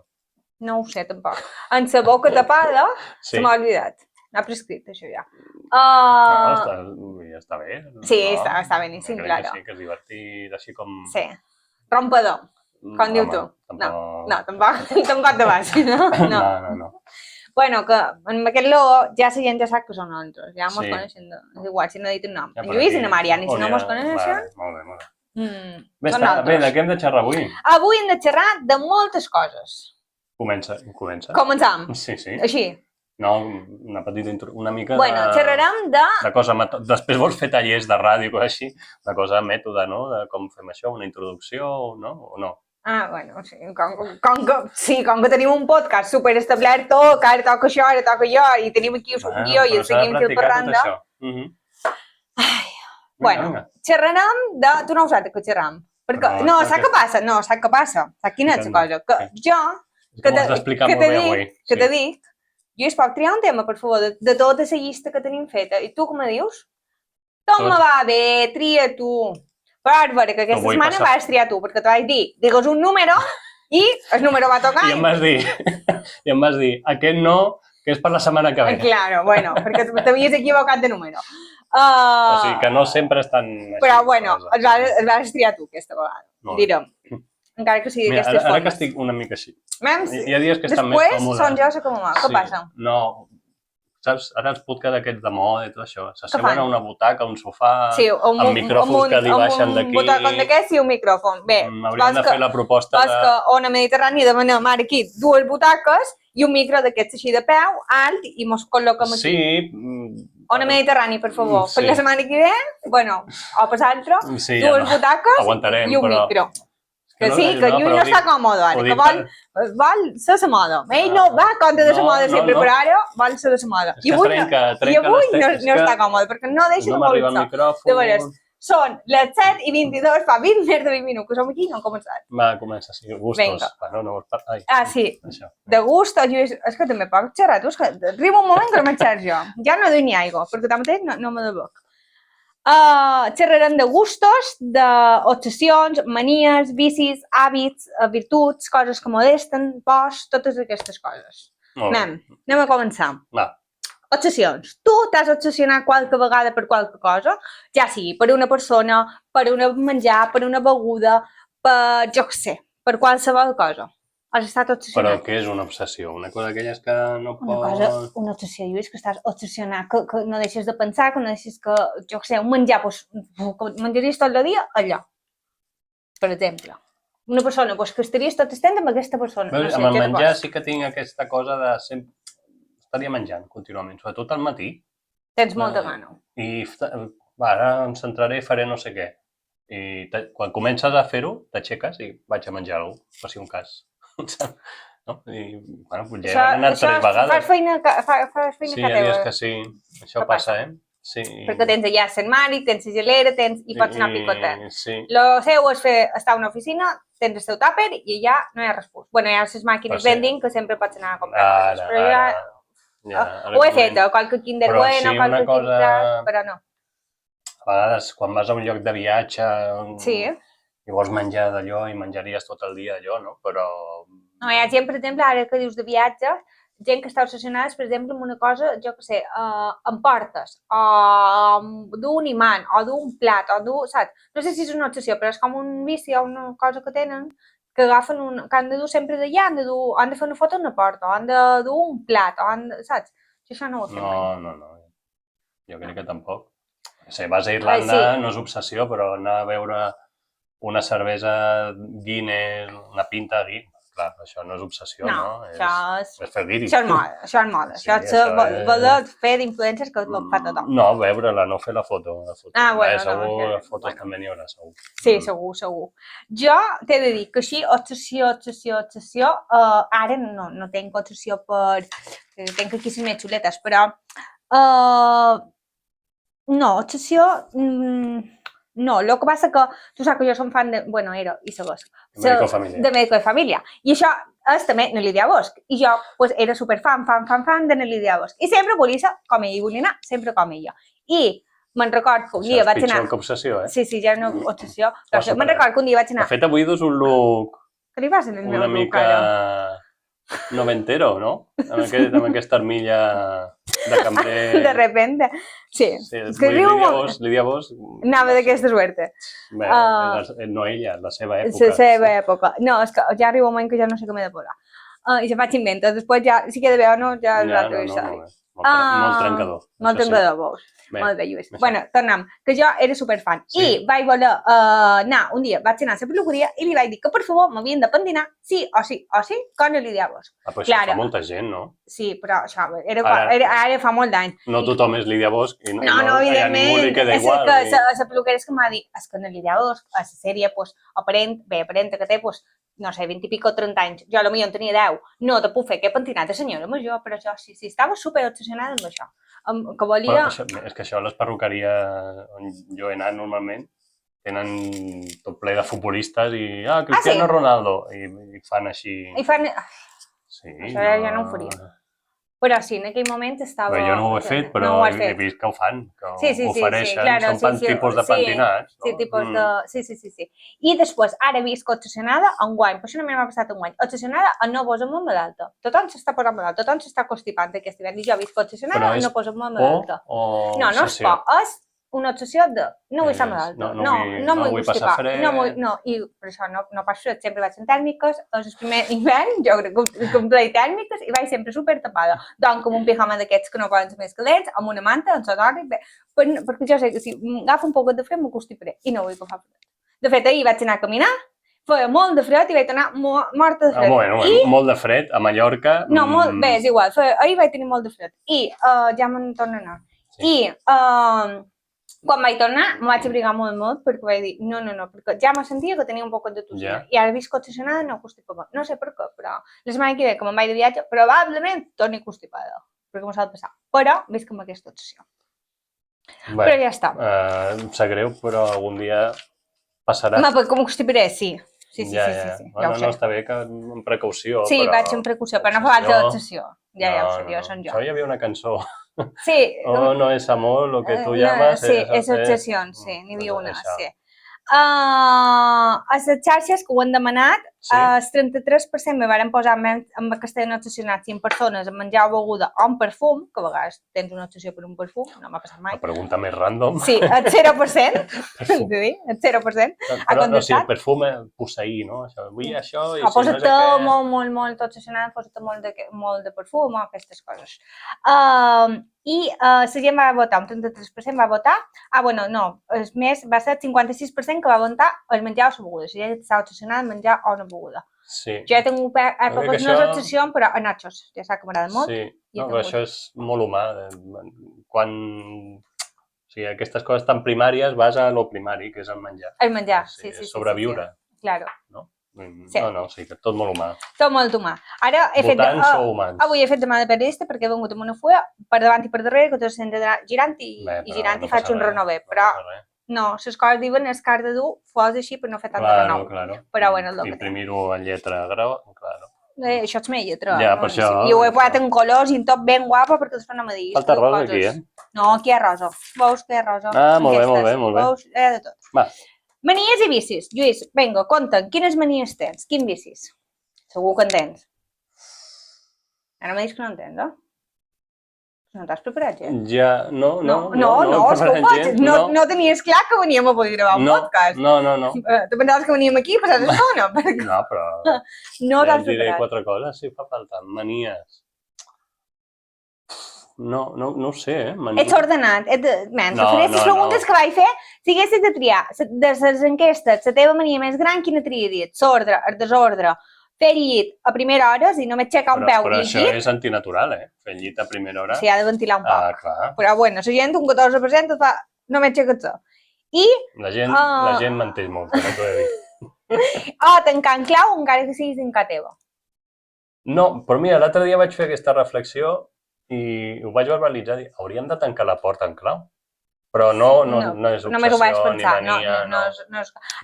[SPEAKER 1] No ho sé, tampoc. En la boca tapada, se m'ha oblidat. N'ha prescrit, això ja.
[SPEAKER 2] Ja està bé.
[SPEAKER 1] Sí, està beníssim, clar.
[SPEAKER 2] Sí, que és divertit, així com...
[SPEAKER 1] Sí. Rompedor, com diu tu. No, tampoc de baix, no?
[SPEAKER 2] No.
[SPEAKER 1] Bueno, que amb aquest logo ja la gent ja sap que són nosaltres, ja mos coneixen, és igual si no he dit un nom. En Lluís i na Mariana, i si no mos coneixen...
[SPEAKER 2] Molt bé. Bé, de què hem de xerrar avui?
[SPEAKER 1] Avui hem de xerrar de moltes coses.
[SPEAKER 2] Comença.
[SPEAKER 1] Començam?
[SPEAKER 2] Sí.
[SPEAKER 1] Així?
[SPEAKER 2] No, una petita una mica de...
[SPEAKER 1] Bueno, xerrarem de...
[SPEAKER 2] Després vols fer tallers de ràdio o així, una cosa mètode, no? De com fem això, una introducció, no? O no?
[SPEAKER 1] Bueno, sí, com que tenim un podcast super establert, que ara toca això, ara toca jo, i tenim aquí un guió i el seguim fil per randa. Bueno, xerrarem de... Tu no ho saps que xerram. No, saps què passa? Saps quina és la cosa? Que jo, que te dic, Lluís, pot triar un tema, per favor, de tota la llista que tenim feta, i tu què me dius? Tot me va bé, tria tu. Bàrbara, que aquesta setmana vas triar tu, perquè t'ho vaig dir, digues un número i el número va tocar.
[SPEAKER 2] I em vas dir, aquest no, que és per la setmana que ve.
[SPEAKER 1] Claro, bueno, perquè t'havies equivocat de número.
[SPEAKER 2] O sigui, que no sempre estan...
[SPEAKER 1] Però, bueno, el vas triar tu aquesta vegada, direm. Encara que sigui d'aquestes formes.
[SPEAKER 2] Ara que estic una mica així. Hi ha dies que estan més còmodes.
[SPEAKER 1] Després són jo la que m'amà. Què passa?
[SPEAKER 2] No, saps? Ara els podcasts aquests de moda i tot això, s'asseuen a una butaca, a un sofà, amb micròfons que li baixen d'aquí...
[SPEAKER 1] Un butacón d'aquests i un micròfon. Bé,
[SPEAKER 2] hauríem de fer la proposta de...
[SPEAKER 1] que Ona Mediterrània demanem ara aquí 2 butaques i un micro d'aquests així de peu, alt, i mos col·loquem aquí.
[SPEAKER 2] Sí.
[SPEAKER 1] Ona Mediterrània, per favor. Per la setmana que ve, bueno, o per l'altre, 2 butaques i un micro. Que sí, que Lluís no està còmode ara, que vol ser la moda. Ell no va contra de la moda sempre, però ara vol ser de la moda. I avui no està còmode, perquè no deixa de moure-se. De veres, són les 7:22, fa 20 més de 20 minuts que som aquí i no hem començat.
[SPEAKER 2] Va, comença, sí, gustos.
[SPEAKER 1] Sí, de gustos, Lluís, és que també pots xerrar tu, és que arriba un moment que no m'he xerrat jo. Ja no doy ni aigua, perquè tanmateix no me de bec. Xerrarem de gustos, d'obsessions, manies, vicis, hàbits, virtuts, coses que molesten, pors, totes aquestes coses. Anem a començar.
[SPEAKER 2] Va.
[SPEAKER 1] Obsessions. Tu t'has obsessionat qualque vegada per qualque cosa, ja sigui per una persona, per un menjar, per una beguda, per, jo què sé, per qualsevol cosa. Has estat obsessionat.
[SPEAKER 2] Però què és una obsessió? Una cosa d'aquelles que no
[SPEAKER 1] pots... Una obsessió, Lluís, que estàs obsessionat, que no deixes de pensar, que no deixes que, jo què sé, un menjar, que menjaries tot el dia, allò. Per exemple. Una persona, que estaries tot estent amb aquesta persona.
[SPEAKER 2] Amb el menjar sí que tinc aquesta cosa de sempre... Estaria menjant contínuament, sobretot al matí.
[SPEAKER 1] Tens molta gana.
[SPEAKER 2] I ara em centraré i faré no sé què. I quan comences a fer-ho, t'aixeques i vaig a menjar alguna cosa, per si un cas. No? I, bueno, ja he anat 3 vegades.
[SPEAKER 1] Fas feina que teva.
[SPEAKER 2] Sí, hi ha dies que sí. Això passa, Sí.
[SPEAKER 1] Perquè tens allà Sant Mari, tens la gelera, i pots anar a picotar.
[SPEAKER 2] Sí.
[SPEAKER 1] Lo seu és estar a una oficina, tens el teu tàper i allà no hi ha res. Bueno, hi ha les màquines vending que sempre pots anar a comprar coses. Però ho he fet, qualque Kinder Bueno, qualque Kinder, però no.
[SPEAKER 2] A vegades, quan vas a un lloc de viatge... i vols menjar d'allò i menjaries tot el dia allò, no? Però...
[SPEAKER 1] No, hi ha gent, per exemple, ara que dius de viatge, gent que està obsessionada, per exemple, amb una cosa, jo què sé, amb portes, o d'un imant, o d'un plat, o d'un... saps? No sé si és una obsessió, però és com un vici o una cosa que tenen, que agafen que han de dur sempre d'allà, han de fer una foto a una porta, o han de dur un plat, o han de... saps? Això no ho fem mai.
[SPEAKER 2] No. Jo crec que tampoc. Si vas a Irlanda no és obsessió, però anar a beure una cervesa Guinness, una pinta de Guinness, clar, això no és obsessió, no? És fer guiri.
[SPEAKER 1] Això és moda, això és moda. Això és voler fer d'influències que ho fa tothom.
[SPEAKER 2] No, veure-la, no fer la foto.
[SPEAKER 1] Bueno,
[SPEAKER 2] segur, les fotos també n'hi haurà, segur.
[SPEAKER 1] Sí, segur. Jo t'he de dir que així, obsessió, ara no tinc obsessió per... Tinc aquí les meves xuletes, però... No, obsessió... No, el que passa que tu saps que jo som fan de... Bueno, era i segueix. De Médico de Família. I això és també na Lídia Bosch. I jo era superfan de na Lídia Bosch. I sempre volia ser com ella, i volia anar sempre com ella. I me'n record que un dia vaig anar...
[SPEAKER 2] Això és pitjor que obsessió, eh?
[SPEAKER 1] Sí, ja és una obsessió. Me'n record que un dia vaig anar...
[SPEAKER 2] De fet, avui dus un look...
[SPEAKER 1] Què li passa en el meu look,
[SPEAKER 2] una mica noventero, no? Amb aquesta armilla de cambrer...
[SPEAKER 1] De repente. Sí.
[SPEAKER 2] Lídia Bosch...
[SPEAKER 1] Anava d'aquesta suerte.
[SPEAKER 2] Bé, no ella, la seva època.
[SPEAKER 1] La seva època. No, és que ja arriba un moment que ja no sé com he de posar. I se faig invento. Després ja, si queda bé o no, ja és l'altre episodi.
[SPEAKER 2] Molt trencador.
[SPEAKER 1] Molt trencador, veus. Molt bé, Lluís. Bueno, tornem, que jo era superfan. I vaig voler anar, un dia vaig anar a la peluqueria i li vaig dir que per favor m'havien de pentinar sí o sí, con la Lídia Bosch.
[SPEAKER 2] Però això fa molta gent, no?
[SPEAKER 1] Sí, però això ara fa molt d'anys.
[SPEAKER 2] No tothom és Lídia Bosch i
[SPEAKER 1] no, evidentment. La peluquera és que m'ha dit, és que la Lídia Bosch, a la sèrie, aparenta que té, no sé, 20 i pico, 30 anys. Jo potser en tenia 10. No te puc fer aquest pentinat de senyora major, però jo sí, estava super obsessionada amb això. Que volia...
[SPEAKER 2] És que això, les perruqueries on jo he anat normalment, tenen tot ple de futbolistes i, Cristiano Ronaldo, i fan així... Sí,
[SPEAKER 1] això ja no ho faria. Però sí, en aquell moment estava...
[SPEAKER 2] Però jo no ho he fet, però he vist que ho fan, que ho ofereixen, són tipus de pentinats.
[SPEAKER 1] Sí, tipus de... Sí. I després, ara he vist que obsessionada enguany, per això només m'ha passat enguany, obsessionada a no posar-me malalta. Tothom s'està posant malalta, tothom s'està constipant aquest hivern, i jo he vist que obsessionada a no posar-me malalta. No és por, és una obsessió de no vull estar malalta, no vull constipar, i per això no passo fred, sempre vaig en tèrmiques, és el primer hivern, jo crec que complei tèrmiques i vaig sempre super tapada, doncs com un pijama d'aquests que no poden ser més calents, amb una manta, amb sodori, perquè jo sé que si agafo un poc de fred m'ho constiparé i no vull que fa fred. De fet, ahir vaig anar a caminar, feia molt de fred i vaig tornar morta de fred.
[SPEAKER 2] Bueno, molt de fred a Mallorca...
[SPEAKER 1] No, bé, és igual, ahir vaig tenir molt de fred i ja me'n torno a anar. I quan vaig tornar, m'ho vaig abrigar molt perquè vaig dir, no, perquè ja me sentia que tenia un poc de tossia. I ara visc constipada, no constipada. No sé per què, però la setmana que ve, que me'n vaig de viatge, probablement torni constipada, perquè m'ho s'ha de passar. Però visc amb aquesta obsessió. Però ja està.
[SPEAKER 2] Em sap greu, però algun dia passarà.
[SPEAKER 1] Perquè com constiparé, sí. Sí.
[SPEAKER 2] No, està bé que amb precaució.
[SPEAKER 1] Sí, vaig amb precaució, però no fa falta d'obsessió. Ja ho sé, jo són jo.
[SPEAKER 2] Això hi havia una cançó.
[SPEAKER 1] Sí.
[SPEAKER 2] No es amor, lo que tú llamas.
[SPEAKER 1] Sí, és obsessió, sí, n'hi havia una, sí. A les xarxes que ho han demanat, el 33% me varen posar amb aquesta obsessionat si en persones amb menjar o beguda o amb perfum, que a vegades tens una obsessió per un perfum, no m'ha passat mai.
[SPEAKER 2] La pregunta més random.
[SPEAKER 1] Sí, el 0%, el 0%.
[SPEAKER 2] Però no, si el perfum posseir, no? Vull això i si no sé què...
[SPEAKER 1] Posa-te molt obsessionat, posa-te molt de perfum o aquestes coses. I la gent va votar, un 33% va votar, és més, va ser el 56% que va votar el menjar o la beguda, la gent estava obsessionada en menjar o una beguda.
[SPEAKER 2] Sí.
[SPEAKER 1] Jo he tingut èpoques, no és obsessió, però a nachos, ja saps que m'agrada molt.
[SPEAKER 2] Sí, però això és molt humà. Quan... O sigui, aquestes coses tan primàries vas a lo primari, que és el menjar.
[SPEAKER 1] El menjar, sí.
[SPEAKER 2] Sobreviure.
[SPEAKER 1] Claro.
[SPEAKER 2] No, sí, que tot molt humà.
[SPEAKER 1] Tot molt humà. Ara he fet... Avui he fet demà de periodista perquè he vengut amb una fulla per davant i per darrere, que tot s'ha d'anar girant i faig un renové. Però no, les coses diuen és que has de dur fuels així per no fer tant de renou. Però bueno, és el que té.
[SPEAKER 2] Imprimir-ho en lletra groga, claro.
[SPEAKER 1] Això és meva lletra.
[SPEAKER 2] Ja, per això...
[SPEAKER 1] I ho he posat en colors i en tot ben guapa perquè després no me diguis.
[SPEAKER 2] Falta rosa aquí,
[SPEAKER 1] No, aquí hi ha rosa. Veus que hi ha rosa?
[SPEAKER 2] Molt bé.
[SPEAKER 1] Veus, hi ha de tot.
[SPEAKER 2] Va.
[SPEAKER 1] Manies i vicis. Lluís, vinga, conta'm, quines manies tens? Quins vicis? Segur que en tens. Ara me dius que no en tens, No t'has preparat, gent?
[SPEAKER 2] Ja, no,
[SPEAKER 1] és que ho pots. No tenies clar que veníem a poder gravar un podcast.
[SPEAKER 2] No.
[SPEAKER 1] Tu pensaves que veníem aquí a passar l'estona?
[SPEAKER 2] No, però...
[SPEAKER 1] No t'has preparat.
[SPEAKER 2] Diré 4 coses, si fa falta. Manies. no ho sé,
[SPEAKER 1] Ets ordenat. Les preguntes que vaig fer, si haguessis de triar de les enquestes, la teva mania més gran, quina triaries? L'ordre, el desordre, fer llit a primera hora, si només aixecar un peu i el
[SPEAKER 2] llit... Però això és antinatural, Fer llit a primera hora.
[SPEAKER 1] Sí, ha de ventilar un poc.
[SPEAKER 2] Clar.
[SPEAKER 1] Però, bueno, la gent, un 14% fa només aixecar-se. I...
[SPEAKER 2] La gent menteix molt, no t'ho he dit.
[SPEAKER 1] Tancar en clau, encara que siguis en casa teva.
[SPEAKER 2] No, però mira, l'altre dia vaig fer aquesta reflexió i ho vaig verbalitzar, hauríem de tancar la porta en clau. Però no és obsessió ni mania.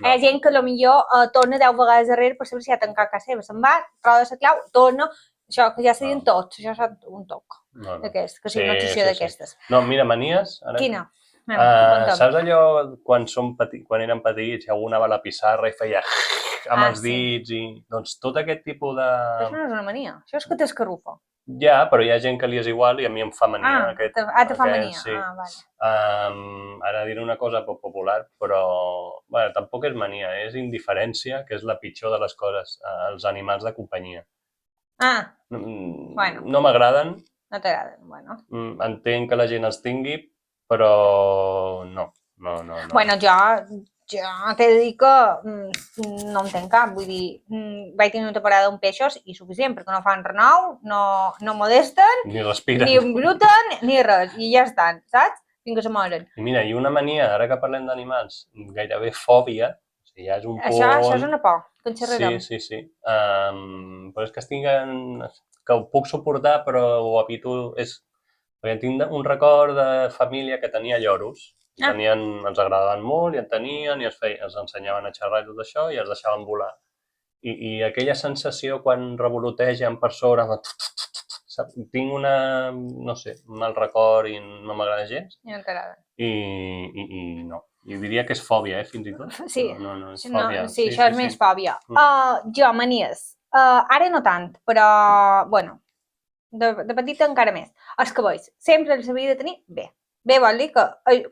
[SPEAKER 1] Hi ha gent que potser torna 10 vegades darrere per saber si ha tancat casa seva. Se'n va, troba la clau, torna, això que ja serien tots, això és un toc d'aquest, que sigui una obsessió d'aquestes.
[SPEAKER 2] No, mira, manies...
[SPEAKER 1] Quina?
[SPEAKER 2] Saps allò quan érem petits i algú anava a la pissarra i feia amb els dits i... Doncs tot aquest tipus de...
[SPEAKER 1] Això no és una mania, això és que t'escarrufa.
[SPEAKER 2] Ja, però hi ha gent que li és igual i a mi em fa mania.
[SPEAKER 1] Te fa mania, vale.
[SPEAKER 2] Ara diré una cosa poc popular, però tampoc és mania, és indiferència, que és la pitjor de les coses, els animals de companyia.
[SPEAKER 1] Bueno.
[SPEAKER 2] No m'agraden.
[SPEAKER 1] No t'agraden, bueno.
[SPEAKER 2] Entenc que la gent els tingui, però no.
[SPEAKER 1] Bueno, jo t'he de dir que no en tenc cap, vull dir, vaig tenir una temporada d'un peixos i suficient, perquè no fan renou, no molesten,
[SPEAKER 2] ni respiren,
[SPEAKER 1] ni embruten, ni res, i ja estan, saps? Fins que se moren.
[SPEAKER 2] I mira, i una mania, ara que parlem d'animals, gairebé fòbia, o sigui, ja és un punt...
[SPEAKER 1] Això és una por, que en xerrarem.
[SPEAKER 2] Sí. Però és que ho puc suportar, però ho evito, perquè tinc un record de família que tenia lloros. Ens agradaven molt i en tenien i ens ensenyaven a xerrar i tot això i els deixaven volar. I aquella sensació quan revolotegen per sobre, tinc un mal record i no m'agrada gens.
[SPEAKER 1] I no t'agrada.
[SPEAKER 2] I no. I diria que és fòbia, fins i tot.
[SPEAKER 1] Sí,
[SPEAKER 2] és fòbia.
[SPEAKER 1] Sí, això és més fòbia. Jo, manies. Ara no tant, però, bueno, de petita encara més. Els cabells. Sempre els havia de tenir bé. Bé, vol dir que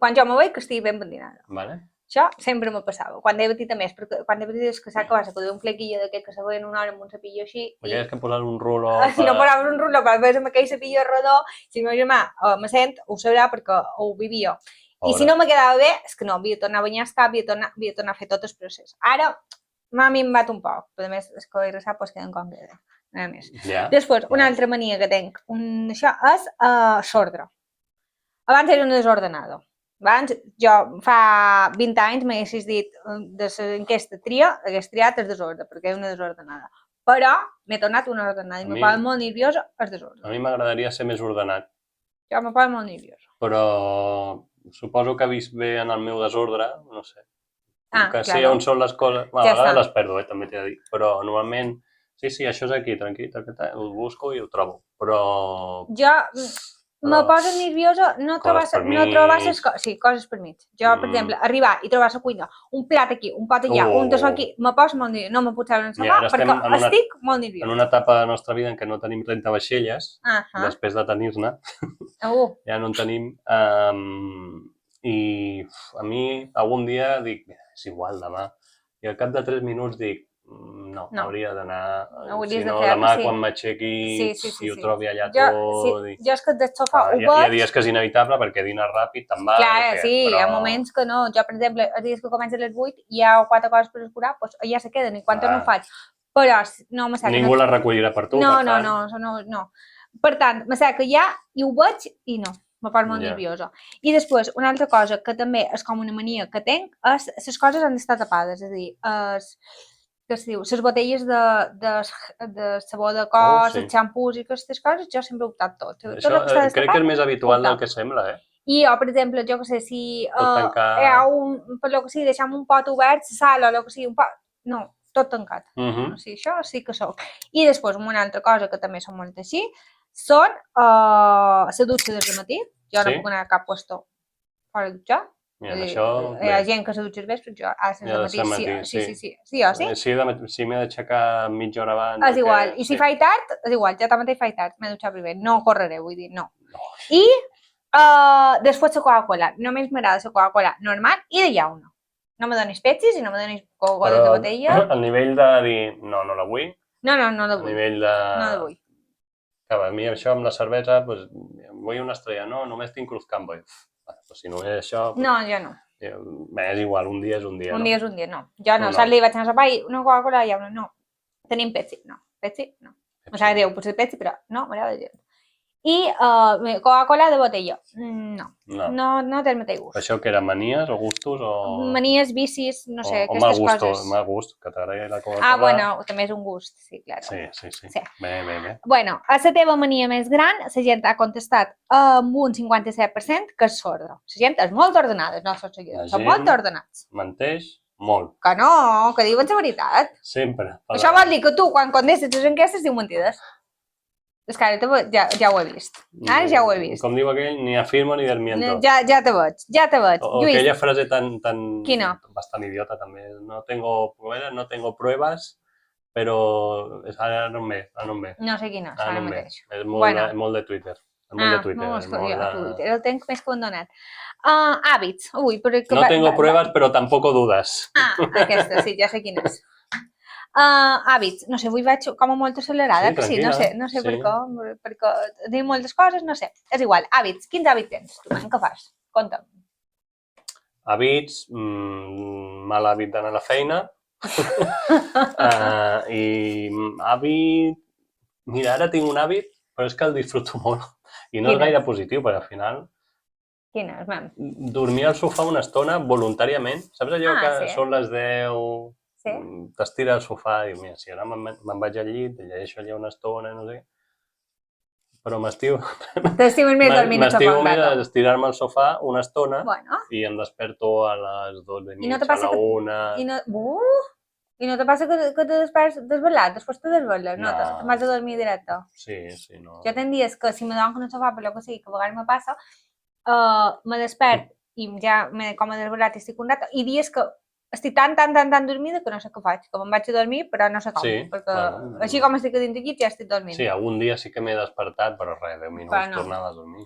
[SPEAKER 1] quan jo me veig que estigui ben pentinada.
[SPEAKER 2] Vale.
[SPEAKER 1] Això sempre me passava. Quan de petita més, perquè quan de petita és que s'acabava de un flequillo d'aquest que se veia en una hora amb un cepillo així.
[SPEAKER 2] Perquè és que posar un rulo...
[SPEAKER 1] Si no posaves un rulo, quan veus amb aquell cepillo rodó, si el meu germà me sent, ho sabrà perquè ho vivia. I si no me quedava bé, és que no, havia de tornar a banyar el cap, havia de tornar a fer tot el procés. Ara, m'ha minvat un poc, però a més, és que he resat, doncs queden com queden. Nada més. Després, una altra mania que tinc, això és l'ordre. Abans era una desordenada. Abans, jo fa 20 anys m'haguessis dit de l'enquesta hagués triat el desordre, perquè és una desordenada. Però m'he tornat una ordenada i me posa molt nerviosa el desordre.
[SPEAKER 2] A mi m'agradaria ser més ordenat.
[SPEAKER 1] Jo me posa molt nerviosa.
[SPEAKER 2] Però suposo que he vist bé en el meu desordre, no sé. Que sé on són les coses... A vegades les perdo, també t'he de dir. Però normalment, sí, això és aquí, tranquil, ho busco i ho trobo. Però...
[SPEAKER 1] Jo... Me posa nerviosa no trobar les coses. Sí, coses per mig. Jo, per exemple, arribar i trobar la cuina, un plat aquí, un pot allà, un tassó aquí, me posa molt nerviosa. No me puc seure en el sofà perquè estic molt nerviosa.
[SPEAKER 2] En una etapa de la nostra vida en què no tenim rentavaixelles, després de tenir-ne, ja no en tenim. I a mi algun dia dic, és igual, demà. I al cap de 3 minuts dic, no, hauria d'anar, si no demà quan m'aixequi i ho trobi allà tot.
[SPEAKER 1] Jo és que del sofà ho veig...
[SPEAKER 2] Hi ha dies que és inevitable perquè dines ràpid, te'n vas...
[SPEAKER 1] Clar, sí, hi ha moments que no. Jo, per exemple, els dies que comença a les 8 hi ha 4 coses per escurar, doncs ja se queden i quan no ho faig. Però no m'asseca...
[SPEAKER 2] Ningú les recollirà per tu, per
[SPEAKER 1] tant. No. Per tant, m'asseca ja i ho veig i no. Me posa molt nerviosa. I després, una altra cosa que també és com una mania que tinc és les coses han d'estar tapades, és a dir, que es diu, les botelles de sabó de cos, els xampús i aquestes coses, jo sempre he optat tot.
[SPEAKER 2] Això crec que és més habitual del que sembla,
[SPEAKER 1] I jo, per exemple, jo que sé, si hi ha per lo que sigui, deixem un pot obert, la sala o el que sigui, un pot... No, tot tancat. Sí, això sí que soc. I després, una altra cosa que també són molt així, són la dutxa del matí. Jo no puc anar a cap puesto fora de dutxar. Hi ha gent que se dutxa al vespre, jo a les del matí, sí.
[SPEAKER 2] Si m'he d'aixecar mitja hora abans...
[SPEAKER 1] És igual, i si faig tard, és igual, jo també faig tard, m'he de dutxar primer, no correré, vull dir, no. I després la Coca-Cola, només m'agrada la Coca-Cola normal i de llauna. No me donis petxis i no me donis Coca-Cola de botella.
[SPEAKER 2] Al nivell de dir, no la vull.
[SPEAKER 1] No la vull.
[SPEAKER 2] A nivell de...
[SPEAKER 1] No la vull.
[SPEAKER 2] A mi això amb la cervesa, doncs, vull una estrella, no, només tinc Cruzcampo. Si no és això...
[SPEAKER 1] No, jo no.
[SPEAKER 2] És igual, un dia és un dia, no?
[SPEAKER 1] Un dia és un dia, no. Jo no, saps, li vaig anar a sopar i una Coca-Cola i una no. Tenim Pepsi, no. Pepsi, no. Em sap greu, potser Pepsi, però no, m'agrada gens. I Coca-Cola de botella, no. No té el mateix gust.
[SPEAKER 2] Això que era manies o gustos o...
[SPEAKER 1] Manies, vicis, no sé,
[SPEAKER 2] o
[SPEAKER 1] aquestes
[SPEAKER 2] mal
[SPEAKER 1] coses.
[SPEAKER 2] Mal gust, que t'agrada la Coca-Cola.
[SPEAKER 1] Ah, bueno, també és un gust, sí, clar.
[SPEAKER 2] Sí. Bé.
[SPEAKER 1] Bueno, a la teva mania més gran, la gent ha contestat amb un 57% que és sorda. La gent és molt ordenada, no són seguidors, són molt ordenats.
[SPEAKER 2] Menteix molt.
[SPEAKER 1] Que no, que diuen la veritat.
[SPEAKER 2] Sempre.
[SPEAKER 1] Això vol dir que tu, quan contestes les enquestes, diu mentides. És que ara ja ho he vist. Ara ja ho he vist.
[SPEAKER 2] Com diu aquell, ni afirmo ni desmiento.
[SPEAKER 1] Ja te veig.
[SPEAKER 2] O aquella frase tan...
[SPEAKER 1] Quina?
[SPEAKER 2] Bastant idiota, també. No tengo pruebas, però ara no em ve.
[SPEAKER 1] No sé quina, ara mateix.
[SPEAKER 2] És molt de Twitter.
[SPEAKER 1] Twitter, el tenc més que abandonat. Hàbits.
[SPEAKER 2] No tengo pruebas, però tampoco dudas.
[SPEAKER 1] Aquesta, sí, ja sé quina és. Hàbits, no sé, avui vaig com a molt accelerada, que sí, no sé per què, perquè tenim moltes coses, no sé, és igual. Hàbits, quins hàbits tens tu, què fas? Conta'm.
[SPEAKER 2] Hàbits, mal hàbit d'anar a la feina, i hàbit, mira, ara tinc un hàbit, però és que el disfruto molt, i no és gaire positiu, perquè al final...
[SPEAKER 1] Quin és, mam?
[SPEAKER 2] Dormir al sofà una estona voluntàriament, saps allò que són les 10...
[SPEAKER 1] Sí.
[SPEAKER 2] T'estira al sofà i dius, mira, si ara me'n vaig al llit, llegeixo allà una estona, no sé, però m'estimo més estirar-me al sofà una estona i em desperto a les 12:30, a la 1.
[SPEAKER 1] I no te passa que te desperts desvelat, després te desveles, no? Te'n vas a dormir directe.
[SPEAKER 2] Sí, no.
[SPEAKER 1] Jo tenc dies que si me dono al sofà, per lo que sigui, que a vegades me passa, me despert i ja m'he com a desvelat i estic un rato, i dies que estic tan dormida que no sé què faig, que me'n vaig a dormir però no sé com, perquè així com estic a dins del llit ja estic dormint.
[SPEAKER 2] Sí, algun dia sí que m'he despertat, però res, 10 minuts tornava a dormir.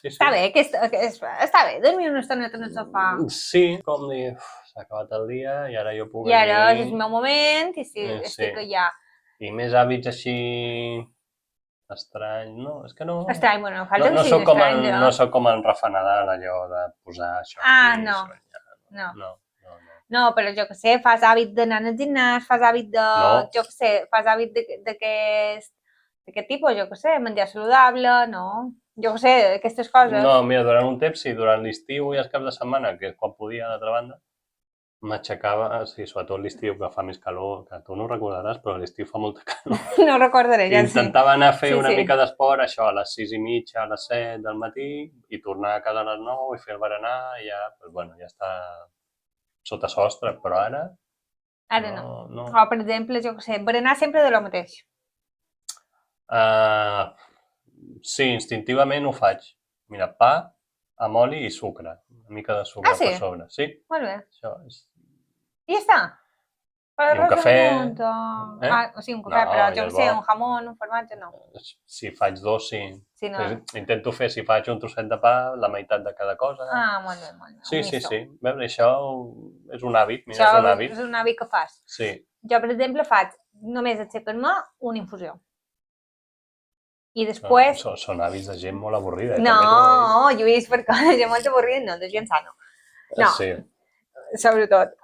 [SPEAKER 1] Està bé, està bé, dormir una estoneta en el sofà.
[SPEAKER 2] Sí, com dir, s'ha acabat el dia i ara jo puc
[SPEAKER 1] venir... I ara és el meu moment i estic allà.
[SPEAKER 2] I més hàbits així estrany, no, és que no...
[SPEAKER 1] Estrany, bueno, falta que sigui estrany.
[SPEAKER 2] No soc com en Rafa Nadal, allò de posar això.
[SPEAKER 1] No, però jo què sé, fas hàbit d'anar al gimnàs, fas hàbit de... Jo què sé, fas hàbit d'aquest tipus, jo què sé, menjar saludable, no? Jo què sé, aquestes coses.
[SPEAKER 2] No, mira, durant un temps, sí, durant l'estiu i els caps de setmana, que és quan podia, d'altra banda, m'aixecava, sí, sobretot l'estiu, que fa més calor, que tu no ho recordaràs, però l'estiu fa molta calor.
[SPEAKER 1] No recordaré, ja sí.
[SPEAKER 2] Intentava anar a fer una mica d'esport, això, a les 6:30, a les 7 del matí, i tornar a casa a les 9 i fer el berenar, i ja, doncs, bueno, ja està... sota sostre, però ara...
[SPEAKER 1] Ara no. O, per exemple, jo què sé, berenar sempre de lo mateix.
[SPEAKER 2] Sí, instintivament ho faig. Mira, pa amb oli i sucre. Una mica de sucre per sobre. Sí.
[SPEAKER 1] Molt bé.
[SPEAKER 2] Això és...
[SPEAKER 1] I ja està.
[SPEAKER 2] I un cafè...
[SPEAKER 1] Sí, un cafè, però jo què sé, un jamón, un formatge, no.
[SPEAKER 2] Si faig dos, sí. Intento fer, si faig un trosset de pa, la meitat de cada cosa.
[SPEAKER 1] Molt bé.
[SPEAKER 2] Sí. Veure, això és un hàbit, mira, és un hàbit.
[SPEAKER 1] És un hàbit que fas.
[SPEAKER 2] Sí.
[SPEAKER 1] Jo, per exemple, faig només aixecar-me una infusió. I després...
[SPEAKER 2] Són hàbits de gent molt avorrida.
[SPEAKER 1] No, Lluís, perquè de gent molt avorrida no, de gent sana. No.
[SPEAKER 2] Sí.
[SPEAKER 1] Sobretot.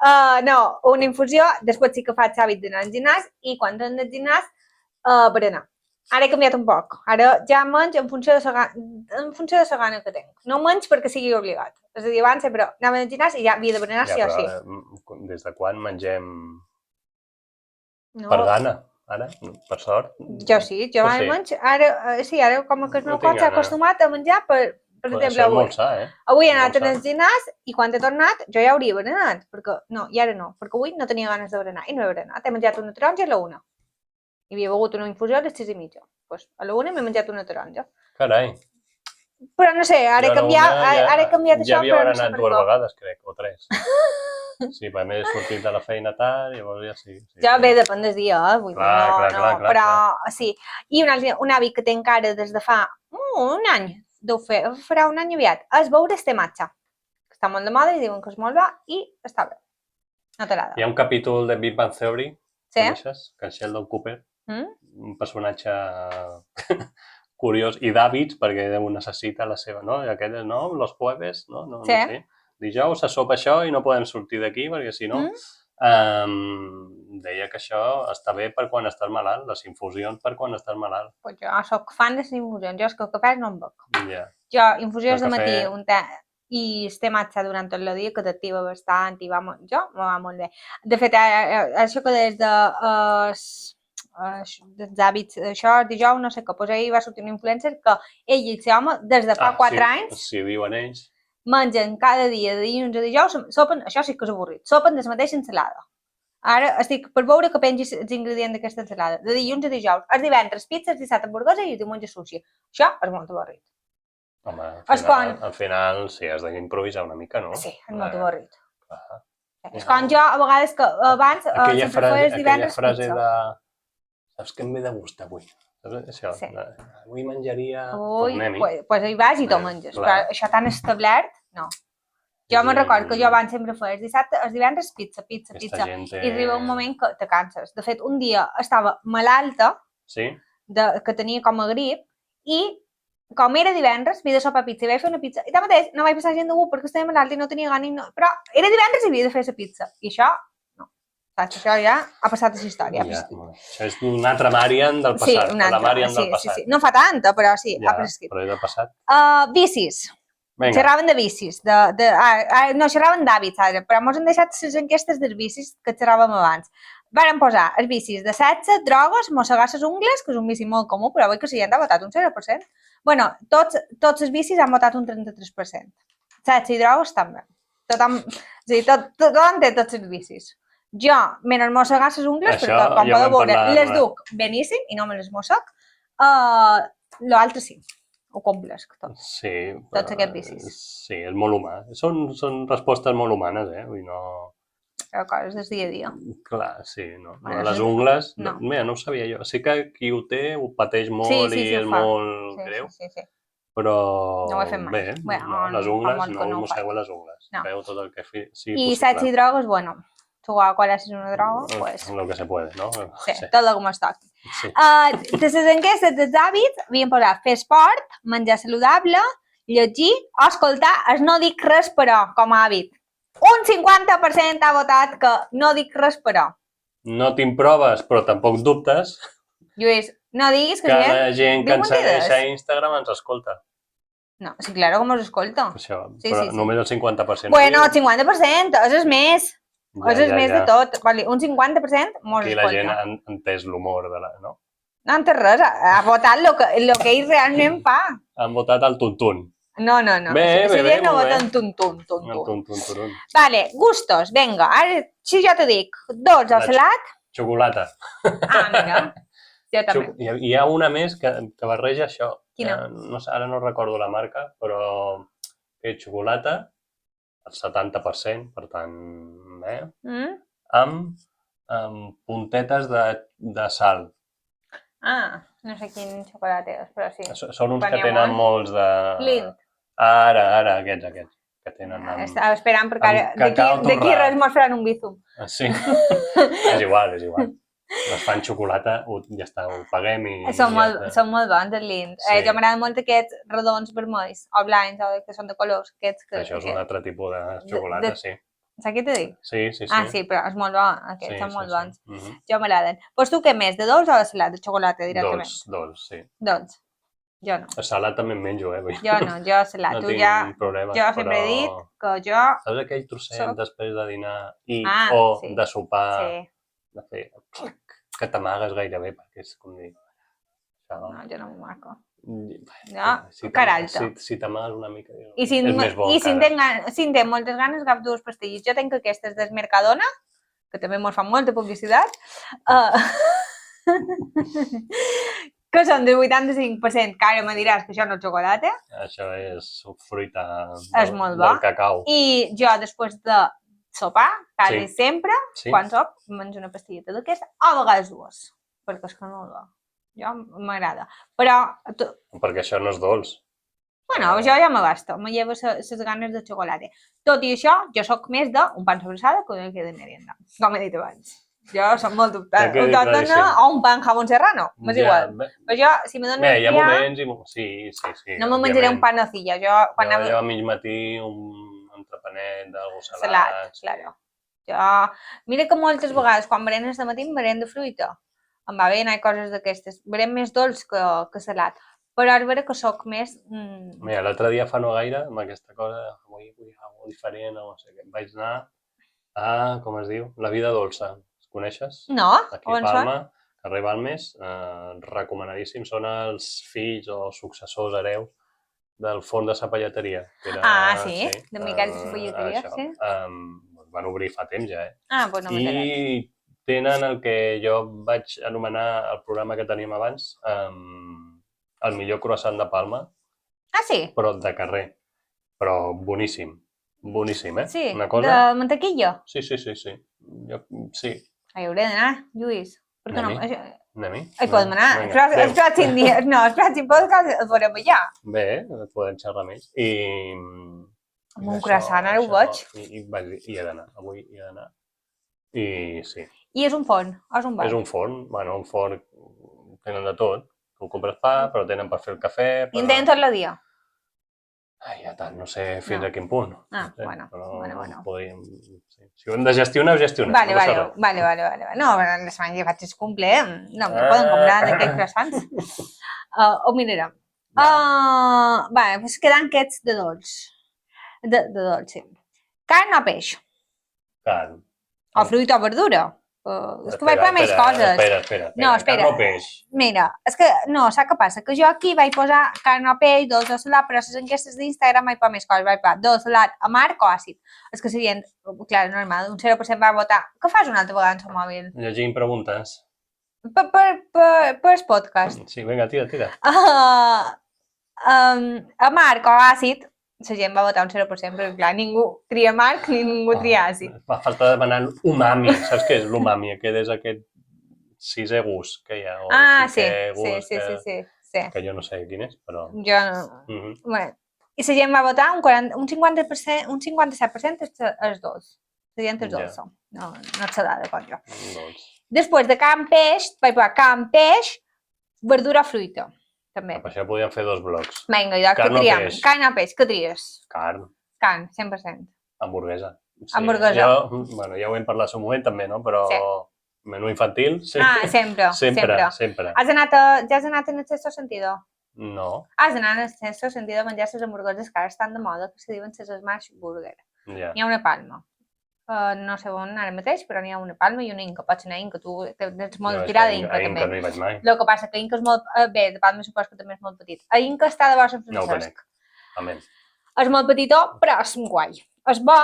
[SPEAKER 1] No, una infusió, després sí que faig hàbit d'anar al gimnàs i quan anem al gimnàs, berenar. Ara he canviat un poc. Ara ja menys en funció de la gana que tinc. No menys perquè sigui obligat. És a dir, abans sempre anava al gimnàs i ja havia de berenar sí o sí.
[SPEAKER 2] Des de quan mengem per gana? Ara, per sort?
[SPEAKER 1] Jo sí, jo menys. Ara com que el meu cos s'ha acostumat a menjar per exemple, avui he anat al gimnàs i quan he tornat jo ja hauria berenat, perquè no, i ara no, perquè avui no tenia ganes de berenar i no he berenat. He menjat una taronja a la 1. Hi havia begut una infusió a les 6:30. Doncs a la 1 m'he menjat una taronja.
[SPEAKER 2] Carai.
[SPEAKER 1] Però no sé, ara he canviat això,
[SPEAKER 2] ja havia berenat 2 vegades, crec, o 3. Sí, per més he sortit de la feina tard, llavors ja sí.
[SPEAKER 1] Ja bé, depèn del dia, vull dir, no, però sí. I un hàbit que tinc ara des de fa un any, farà un any aviat, és beure este matcha. Està molt de moda i diuen que és molt bo i està bé. No t'agrada.
[SPEAKER 2] Hi ha un capítol de Big Bang Theory, coneixes? Que és Sheldon Cooper, un personatge curiós, i d'hàbits, perquè ho necessita la seva, no? I aquelles, no? Los jueves, no? No sé. Dijous se sopa això i no podem sortir d'aquí, perquè si no... Deia que això està bé per quan estàs malalt, les infusions per quan estàs malalt.
[SPEAKER 1] Pues jo soc fan de les infusions, jo és que el cafè no en bec. Jo, infusions de matí, un te i este matxa durant tot el dia, que t'activa bastant i va molt, jo me va molt bé. De fet, això que des dels hàbits, això dijous, no sé què, doncs ahir va sortir un influencer que ell i el seu home, des de fa 4 anys,
[SPEAKER 2] sí, diuen ells,
[SPEAKER 1] mengen cada dia, de dilluns a dijous, sopen, això sí que és avorrit, sopen de la mateixa ensalada. Ara estic per veure que pengis els ingredients d'aquesta ensalada. De dilluns a dijous, els divendres pizza, els dissabtes hamburguesa i els diumenges sushi. Això és molt avorrit.
[SPEAKER 2] Home, al final sí, has d'improvisar una mica, no?
[SPEAKER 1] Sí, és molt avorrit. És com jo, a vegades, que abans sempre feies divendres pizza.
[SPEAKER 2] Aquella frase de... Saps què em ve de gust avui? Això, avui menjaria...
[SPEAKER 1] Doncs hi vas i te'l menges, però això tan establert, no. Jo me'n recordo que jo abans sempre feia els divendres pizza, i arriba un moment que te canses. De fet, un dia estava malalta, que tenia com a grip, i com era divendres, havia de sopar pizza, i vaig fer una pizza, i tanmateix no vaig passar gent d'algú perquè estava malalta i no tenia gana, però era divendres i havia de fer la pizza, i això... Això ja ha passat a la història.
[SPEAKER 2] Això és una altra Marian del passat, la Marian del passat.
[SPEAKER 1] No fa tanta, però sí, ha prescrit.
[SPEAKER 2] Però és del passat.
[SPEAKER 1] Vicis. Xerraven de vicis. No, xerraven d'hàbits ara, però ens han deixat les enquestes dels vicis que xerràvem abans. Varen posar els vicis de sexe, drogues, mossegar les ungles, que és un vici molt comú, però avui que sí, han votat un 0%. Bueno, tots els vicis han votat un 33%. Sexe i drogues també. Tothom té tots els vicis. Jo, menys mossegar les ungles, perquè com podeu veure, les duc beníssim i no me les mossec, l'altre sí, ho complesc tot.
[SPEAKER 2] Sí.
[SPEAKER 1] Tots aquests vicis.
[SPEAKER 2] Sí, és molt humà. Són respostes molt humanes, vull no...
[SPEAKER 1] Però coses del dia a dia.
[SPEAKER 2] Clar, sí, no. Les ungles, mira, no ho sabia jo. Sí que qui ho té ho pateix molt i és molt greu. Sí. Però
[SPEAKER 1] no ho he fet mai.
[SPEAKER 2] Bé, les ungles, no mossego les ungles. Feu tot el que sigui possible.
[SPEAKER 1] I sexe i drogues, bueno, ¿cuál es una droga? Pues...
[SPEAKER 2] Lo que se puede, ¿no?
[SPEAKER 1] Sí, tot el que mos toqui. De les enquestes dels hàbits havien posat fer esport, menjar saludable, llegir o escoltar el no dic res però com a hàbit. Un 50% ha votat que no dic res però.
[SPEAKER 2] No t'improves, però tampoc dubtes.
[SPEAKER 1] Lluís, no diguis que
[SPEAKER 2] la gent que ens segueix a Instagram ens escolta.
[SPEAKER 1] No, sí, claro que mos escolta.
[SPEAKER 2] Això, però només el 50%.
[SPEAKER 1] Bueno, el 50%, és més. És més de tot. Un 50% mos escolta.
[SPEAKER 2] Aquí la gent ha entès l'humor de la... No?
[SPEAKER 1] No ha entès res. Ha votat el que ell realment fa.
[SPEAKER 2] Han votat el tuntun.
[SPEAKER 1] No.
[SPEAKER 2] Bé,
[SPEAKER 1] no voten tuntun.
[SPEAKER 2] Tuntun.
[SPEAKER 1] Vale, gustos. Vinga, ara si jo te dic dolç o salat...
[SPEAKER 2] Xocolata.
[SPEAKER 1] Mira. Jo també.
[SPEAKER 2] Hi ha una més que barreja això.
[SPEAKER 1] Quina?
[SPEAKER 2] Ara no recordo la marca, però és xocolata, el 70%, per tant, amb puntetes de sal.
[SPEAKER 1] No sé quin xocolata és, però sí.
[SPEAKER 2] Són uns que tenen molts de...
[SPEAKER 1] Lindt.
[SPEAKER 2] Ara, aquests, que tenen...
[SPEAKER 1] Estava esperant perquè d'aquí res mos faran un bizum.
[SPEAKER 2] Sí, és igual. Les fan xocolata, ja està, ho paguem i...
[SPEAKER 1] Són molt bons, els Lindt. Jo m'agraden molt aquests redons vermells, o blancs, o que són de colors.
[SPEAKER 2] Això és un altre tipus de xocolata, sí.
[SPEAKER 1] Saps què t'he dit?
[SPEAKER 2] Sí.
[SPEAKER 1] Sí, però és molt bo, aquests són molt bons. Jo m'agraden. Doncs tu què més, de dolç o de salat? De xocolata, directament?
[SPEAKER 2] Dolç, sí.
[SPEAKER 1] Dolç. Jo no.
[SPEAKER 2] El salat també en menjo,
[SPEAKER 1] Jo no, jo salat.
[SPEAKER 2] No tinc problemes,
[SPEAKER 1] jo sempre he dit que jo...
[SPEAKER 2] Saps aquell trosset després de dinar o de sopar, de fer... que t'amagues gairebé, perquè és com dir...
[SPEAKER 1] No, jo no m'ho marco.
[SPEAKER 2] No,
[SPEAKER 1] caralta.
[SPEAKER 2] Si t'amagues una mica,
[SPEAKER 1] és més bo. I si en tenc moltes ganes, agafo dues pastilles. Jo tenc aquestes del Mercadona, que també mos fan molta publicitat, que són del 85%, que ara me diràs que això no és xocolata.
[SPEAKER 2] Això és fruita
[SPEAKER 1] del
[SPEAKER 2] cacau.
[SPEAKER 1] I jo, després de sopar, quasi sempre, quan sop, menjo una pastilleta d'aquesta, a vegades dues, perquè és que no va. Jo m'agrada. Però...
[SPEAKER 2] Perquè això no és dolç.
[SPEAKER 1] Bueno, jo ja me gasto, me llevo les ganes de xocolata. Tot i això, jo sóc més d'un pan sobrassada que de merienda, com he dit abans. Jo soc molt dubtant.
[SPEAKER 2] Que
[SPEAKER 1] Un tòtano o un pa amb jamón serrano, m'és igual. Però jo, si me dones
[SPEAKER 2] hi ha moments i... Sí.
[SPEAKER 1] no me menjaré un panocilla. Jo
[SPEAKER 2] a mig matí un entrepanet d'algú salat.
[SPEAKER 1] Claro. Jo, mira que moltes vegades quan berenes de matí berem de fruita. Em va bé anar a coses d'aquestes. Berem més dolç que salat. Però ara veure que soc més...
[SPEAKER 2] Mira, l'altre dia fa no gaire, amb aquesta cosa, avui vull alguna cosa diferent, no sé què, vaig anar a, com es diu, La Vida Dolça. Coneixes?
[SPEAKER 1] No,
[SPEAKER 2] aquí a Palma, carrer Balmes, recomanadíssim, són els fills o successors hereus del forn de Sapalleteria.
[SPEAKER 1] Sí, de Miquel de Sapalleteria, sí.
[SPEAKER 2] Van obrir fa temps ja,
[SPEAKER 1] doncs no m'he
[SPEAKER 2] I tenen el que jo vaig anomenar el programa que teníem abans, el millor croissant de Palma.
[SPEAKER 1] Ah, sí?
[SPEAKER 2] Però de carrer. Però boníssim. Boníssim,
[SPEAKER 1] Sí, de mantequilla?
[SPEAKER 2] Sí. Sí.
[SPEAKER 1] Hi hauré d'anar, Lluís. Per què no?
[SPEAKER 2] Anem-hi.
[SPEAKER 1] Hi podem anar. Els pròxims dies, no, els pròxims podcasts els veurem allà.
[SPEAKER 2] Bé, podem xerrar més. I...
[SPEAKER 1] Amb un croissant, ara ho veig.
[SPEAKER 2] I vaig dir, hi he d'anar, avui hi he d'anar. I sí.
[SPEAKER 1] I és un forn, o és un bar?
[SPEAKER 2] És un forn, bueno, un forn, tenen de tot. Tu compres pa, però tenen per fer el cafè...
[SPEAKER 1] I en tenen tot el dia?
[SPEAKER 2] Ai, ja tant, no sé fins a quin punt.
[SPEAKER 1] Bueno.
[SPEAKER 2] Podríem... Si ho hem de gestionar, ho gestionem.
[SPEAKER 1] Vale. No, la setmana que faig el cumple, no me poden comprar d'aquells croissants. Ho mirarem. Doncs queden aquests de dolç. De dolç, sí. Carn o peix?
[SPEAKER 2] Carn.
[SPEAKER 1] O fruita o verdura? És que vaig per més coses.
[SPEAKER 2] Espera.
[SPEAKER 1] No, espera.
[SPEAKER 2] Carn o peix?
[SPEAKER 1] Mira, és que no, saps què passa? Que jo aquí vaig posar carn o peix, dolç o salat, però a les enquestes d'Instagram vaig per més coses. Vaig per dolç, salat, amarg o àcid. És que serien, clar, normal, un 0% va votar. Què fas una altra vegada en el mòbil?
[SPEAKER 2] Llegint preguntes.
[SPEAKER 1] Per el podcast.
[SPEAKER 2] Sí, vinga, tira.
[SPEAKER 1] Amarg o àcid, la gent va votar un 0%, però clar, ningú tria amarg ni ningú tria àcid.
[SPEAKER 2] Fa falta demanar umami. Saps què és l'umami? Aquest és aquest sisè gust que hi ha.
[SPEAKER 1] Sí.
[SPEAKER 2] Que jo no sé quin és, però...
[SPEAKER 1] Jo no. Bueno, i la gent va votar un 50%, un 57% és dolç. La gent és dolça. No et s'ha de com jo. Després de carn peix, vaig posar carn peix, verdura fruita. També.
[SPEAKER 2] Per això podíem fer 2 blocs.
[SPEAKER 1] Vinga, jo què triem? Carn o peix, què tries?
[SPEAKER 2] Carn.
[SPEAKER 1] Carn, 100%.
[SPEAKER 2] Hamburguesa.
[SPEAKER 1] Hamburguesa.
[SPEAKER 2] Bueno, ja ho hem parlat un moment també, no? Però menú infantil...
[SPEAKER 1] Sempre.
[SPEAKER 2] Sempre.
[SPEAKER 1] Ja has anat en el sexto sentido?
[SPEAKER 2] No.
[SPEAKER 1] Has d'anar en el sexto sentido a menjar les hamburgueses que ara estan de moda, que se diuen les smash burger. N'hi ha una Palma. No sé on ara mateix, però n'hi ha una Palma i una Inca. Pots anar a Inca, tu ets molt tirada a Inca, també.
[SPEAKER 2] A Inca no hi vaig mai.
[SPEAKER 1] El que passa que Inca és molt... Bé, de Palma supos que també és molt petit. A Inca està de bo Sant Francesc.
[SPEAKER 2] No ho conec. Amén.
[SPEAKER 1] És molt petitó, però és guai. És bo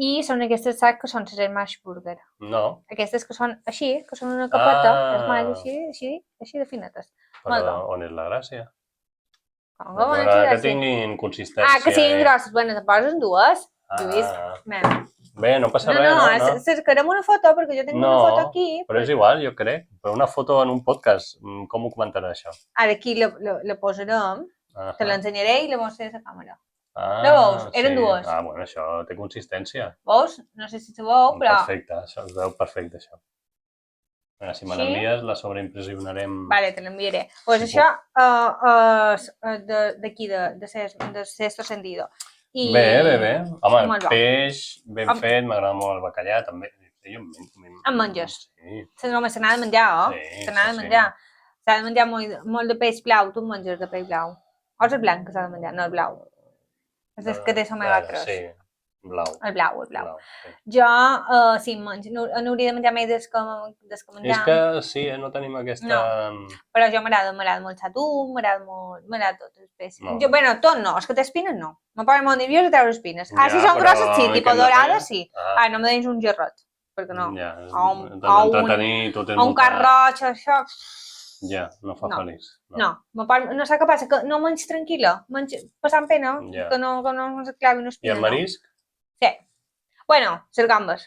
[SPEAKER 1] i són aquestes, saps, que són les smash burger.
[SPEAKER 2] No.
[SPEAKER 1] Aquestes que són així, que són una capeta, així de finetes.
[SPEAKER 2] Però on és la gràcia?
[SPEAKER 1] Que
[SPEAKER 2] tinguin consistència.
[SPEAKER 1] Que siguin grosses. Bueno, te posen 2. Lluís,
[SPEAKER 2] bé, no passa res, no?
[SPEAKER 1] Cercarem una foto, perquè jo tinc una foto aquí.
[SPEAKER 2] Però és igual, jo crec. Però una foto en un podcast, com ho comentarà això?
[SPEAKER 1] Ara aquí la posarem, te l'ensenyaré i la mostraré a la càmera.
[SPEAKER 2] La
[SPEAKER 1] veus? Eren 2.
[SPEAKER 2] Bueno, això té consistència.
[SPEAKER 1] Veus? No sé si se veu, però...
[SPEAKER 2] Perfecte, això es veu perfecte, això. Si me l'envies, la sobreimpressionarem... Vale,
[SPEAKER 1] te l'enviaré. Doncs això d'aquí, de sexto sentido.
[SPEAKER 2] Bé. Home, peix ben fet, m'agrada molt el bacallà, també.
[SPEAKER 1] Em menges? Sí. No, se n'ha de menjar, oi? Se n'ha de menjar. S'ha de menjar molt de peix blau, tu menges de peix blau. O és el blanc que s'ha de menjar, no el blau. És el que té omega 3.
[SPEAKER 2] Sí, blau.
[SPEAKER 1] El blau. Jo, sí, n'hauria de menjar més des que menjar.
[SPEAKER 2] És que sí, no tenim aquesta...
[SPEAKER 1] No, però jo m'agrada molt l'atún, m'agrada tot el peix. Bueno, tot no, és que té espines no. Me posa molt nerviosa treure espines. Si són grosses sí, tipus dorades sí. No me deis un gerrot, perquè no. O un carroig, això...
[SPEAKER 2] Ja, no fa feliç.
[SPEAKER 1] No sé què passa, que no menys tranquil·la, passant pena, que no se clavi una espina.
[SPEAKER 2] I el marisc?
[SPEAKER 1] Sí. Bueno, les gambes.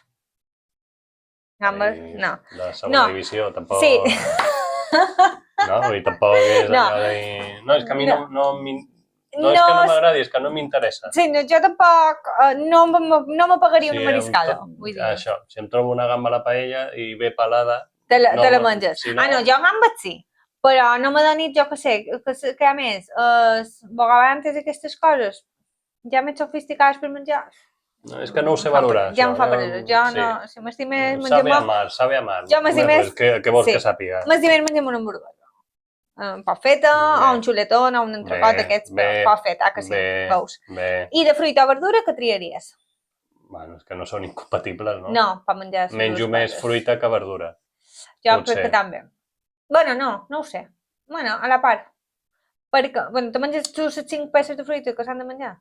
[SPEAKER 1] Gambes, no.
[SPEAKER 2] La segona divisió, tampoc...
[SPEAKER 1] Sí.
[SPEAKER 2] No, i tampoc és allò de... No, és que a mi no... No és que no m'agradi, és que no m'interessa.
[SPEAKER 1] Sí, jo tampoc no m'apagaria una mariscada.
[SPEAKER 2] Això, si em trobo una gamba a la paella i ve pelada...
[SPEAKER 1] Te la menges. No, jo gambes sí, però no m'ha donat, jo què sé, que a més, bogavantes i aquestes coses, ja més sofisticades per menjar...
[SPEAKER 2] No, és que no ho sé valorar,
[SPEAKER 1] això. Ja em fa peresa. Jo no... Si m'estim més...
[SPEAKER 2] Sabe amar.
[SPEAKER 1] Jo m'estim més...
[SPEAKER 2] Què vols que sàpiga?
[SPEAKER 1] M'estim més menjar una hamburguesa. Poc feta, o un xuletón, o un entrecot d'aquests, però poc feta, que sí, veus. I de fruita o verdura, què triaries?
[SPEAKER 2] Bueno, és que no són incompatibles, no?
[SPEAKER 1] No, per menjar...
[SPEAKER 2] Menjo més fruita que verdura.
[SPEAKER 1] Jo crec que també. Bueno, no ho sé. Bueno, a la part. Perquè, bueno, tu menges les 5 peces de fruita que s'han de menjar?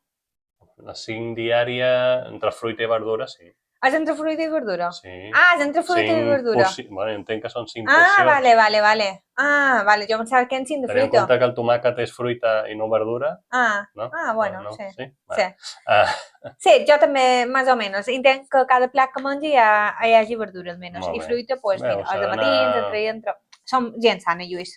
[SPEAKER 2] Les 5 diària entre fruita i verdura, sí.
[SPEAKER 1] És entre fruita i verdura?
[SPEAKER 2] Sí.
[SPEAKER 1] És entre fruita i verdura.
[SPEAKER 2] Bueno, entenc que són 5 porcions.
[SPEAKER 1] Vale. Jo pensava que eren 5 de fruita.
[SPEAKER 2] Tenint en compte que el tomàquet és fruita i no verdura.
[SPEAKER 1] Bueno, sí. Sí, jo també, més o menys. Intent que cada plat que mengi hi hagi verdura, almenys. I fruita, doncs, mira, els matins, entre... Som gent sana, Lluís.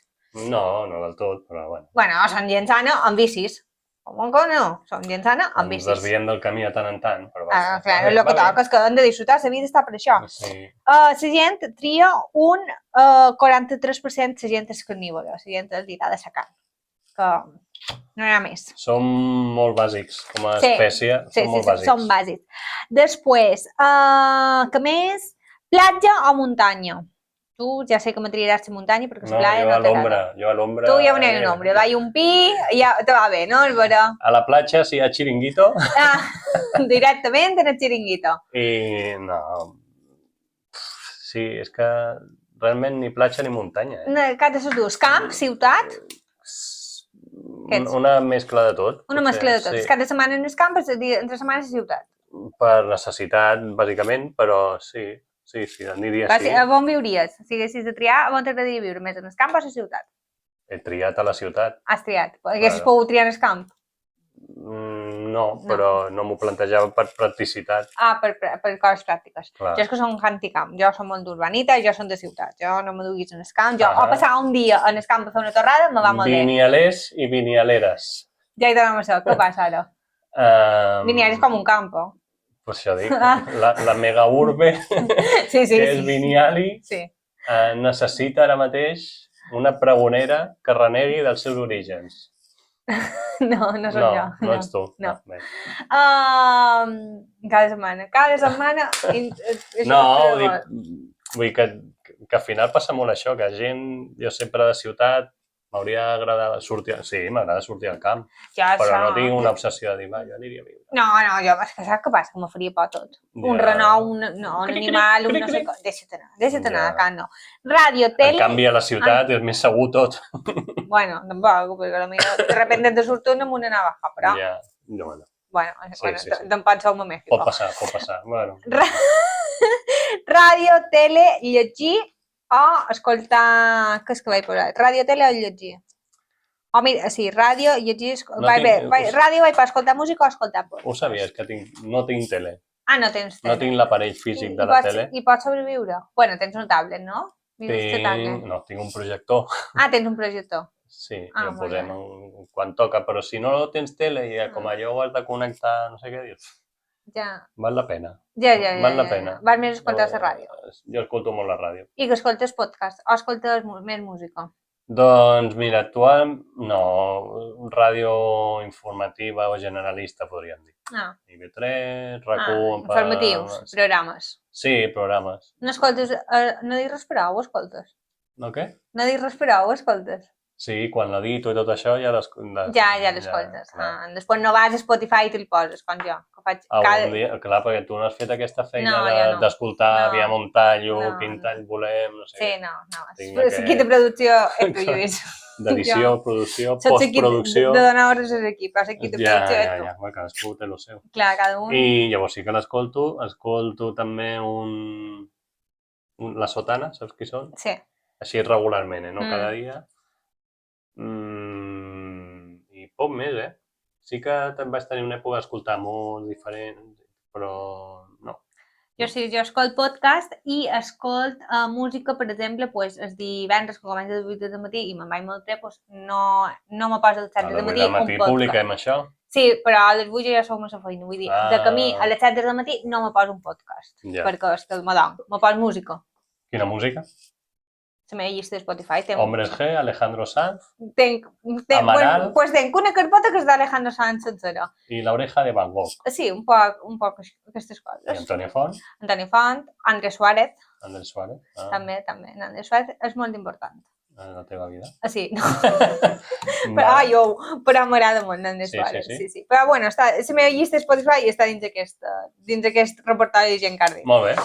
[SPEAKER 2] No del tot, però bueno.
[SPEAKER 1] Bueno, som gent sana amb bicis. Com que no? Som gent sana amb bicis.
[SPEAKER 2] Ens desviem del camí de tant en tant.
[SPEAKER 1] Clar, el que toca és que hem de disfrutar, la vida està per això. La gent tria un 43% la gent és carnívora, la gent és dedicada a la carn. Que no hi ha més.
[SPEAKER 2] Som molt bàsics, com a espècie, som molt bàsics.
[SPEAKER 1] Som bàsics. Després, què més? Platja o muntanya? Tu ja sé que me triaràs la muntanya perquè la playa no t'agrada.
[SPEAKER 2] Jo a l'ombra...
[SPEAKER 1] Tu ja veuràs a l'ombra, va un pi, ja te va bé, no?
[SPEAKER 2] A la platja, si hi ha xiringuito...
[SPEAKER 1] Directament en el xiringuito.
[SPEAKER 2] I no... Sí, és que realment ni platja ni muntanya.
[SPEAKER 1] Cap de les dues. Camp, ciutat...
[SPEAKER 2] Una mescla de tot.
[SPEAKER 1] Una mescla de tot. Cada setmana en el camp, entre setmanes a ciutat.
[SPEAKER 2] Per necessitat, bàsicament, però sí. Sí, aniria així.
[SPEAKER 1] A on viuries? Si haguessis de triar, on t'agradaria viure? Més en el camp o a la ciutat?
[SPEAKER 2] He triat a la ciutat.
[SPEAKER 1] Has triat? Haguessis pogut triar en el camp?
[SPEAKER 2] No, però no m'ho plantejava per practicitat.
[SPEAKER 1] Per coses pràctiques. Jo és que som anticamp. Jo som molt d'urbanita, jo som de ciutat. Jo no me duguis en el camp. Jo, o passar un dia en el camp a fer una torrada, me va molt bé.
[SPEAKER 2] Vinialers i vinialeres.
[SPEAKER 1] Ja hi tornem a ser. Què passa ara? Vinial és com un campo.
[SPEAKER 2] Pues això dic, la mega urbe, que és Vinyali, necessita ara mateix una pregonera que renegui dels seus orígens.
[SPEAKER 1] No soc jo.
[SPEAKER 2] No ets tu.
[SPEAKER 1] No. Cada setmana.
[SPEAKER 2] No, vull dir que al final passa molt això, que gent, jo sempre de ciutat, m'hauria agradat sortir... Sí, m'agrada sortir al camp, però no tinc una obsessió de dir, jo aniria a viure.
[SPEAKER 1] No, jo, saps què passa? Que me faria por tot. Un renou, un animal, un no sé què... Deixa't anar, Can, no. Ràdio, tele...
[SPEAKER 2] En canvi, a la ciutat és més segur tot.
[SPEAKER 1] Bueno, tampoc, perquè potser de repente te surt una amb una navaja, però...
[SPEAKER 2] Ja, bueno.
[SPEAKER 1] Te'n pots ser un México.
[SPEAKER 2] Pot passar, bueno.
[SPEAKER 1] Ràdio, tele, llegir o escoltar... Què és que vaig posar? Ràdio, tele o llegir? O mira, sí, ràdio, llegir... Ràdio vaig per escoltar música o escoltar por.
[SPEAKER 2] Ho sabies, que no tinc tele.
[SPEAKER 1] No tens tele.
[SPEAKER 2] No tinc l'aparell físic de la tele.
[SPEAKER 1] I pots sobreviure? Bueno, tens un tablet, no?
[SPEAKER 2] No, tinc un projector.
[SPEAKER 1] Tens un projector.
[SPEAKER 2] Sí, el posem quan toca, però si no tens tele i com allò ho has de connectar, no sé què dir, val la pena. Val la pena.
[SPEAKER 1] Val més escoltar la ràdio.
[SPEAKER 2] Jo escolto molt la ràdio.
[SPEAKER 1] I que escoltes podcast o escoltes més música?
[SPEAKER 2] Doncs mira, actual, no, ràdio informativa o generalista, podríem dir. IB3, RAC1...
[SPEAKER 1] Informatius, programes.
[SPEAKER 2] Sí, programes.
[SPEAKER 1] No escoltes, no dius res per ho escoltes?
[SPEAKER 2] No què?
[SPEAKER 1] No dius res per ho escoltes?
[SPEAKER 2] Sí, quan l'edito i tot això ja l'escoltes.
[SPEAKER 1] Ja l'escoltes. Després no vas a Spotify i te'l poses, com jo.
[SPEAKER 2] Clar, perquè tu no has fet aquesta feina d'escoltar, aviam un tallo, quin tall volem, no sé.
[SPEAKER 1] Sí, no. L'equip de producció és tu, Lluís.
[SPEAKER 2] D'edició, producció, postproducció...
[SPEAKER 1] De donar ordres a l'equip, però l'equip de producció és tu.
[SPEAKER 2] Ja, cadascú té el seu.
[SPEAKER 1] Clar, cada un...
[SPEAKER 2] I llavors sí que l'escolto. Escolto també La Sotana, saps qui són?
[SPEAKER 1] Sí.
[SPEAKER 2] Així regularment, no cada dia. I poc més, Sí que vaig tenir una època d'escoltar molt diferent, però no.
[SPEAKER 1] Jo sí, jo escolt podcast i escolt música, per exemple, els divendres que comença a les 8 del matí i me'n vaig molt bé, no me poso a les 7 del matí un podcast.
[SPEAKER 2] A les 8 del matí publiquem això?
[SPEAKER 1] Sí, però a les 8 ja som a la feina, vull dir, de camí a les 7 del matí no me poso un podcast, perquè és que me poso música.
[SPEAKER 2] Quina música?
[SPEAKER 1] La meva llista de Spotify.
[SPEAKER 2] Hombres G, Alejandro Sanz,
[SPEAKER 1] Amaral... Pues tenc una carpeta que és d'Alejandro Sanz sencera.
[SPEAKER 2] I La Oreja de Van Gogh.
[SPEAKER 1] Sí, un poc aquestes coses.
[SPEAKER 2] I Antonio Font?
[SPEAKER 1] Antonio Font, Andrés Suárez.
[SPEAKER 2] Andrés Suárez.
[SPEAKER 1] També. Andrés Suárez és molt important.
[SPEAKER 2] En la teva vida?
[SPEAKER 1] Sí. Però m'agrada molt Andrés Suárez. Sí. Però bueno, la meva llista de Spotify està dins aquest repertori de gent que arriba.
[SPEAKER 2] Molt bé.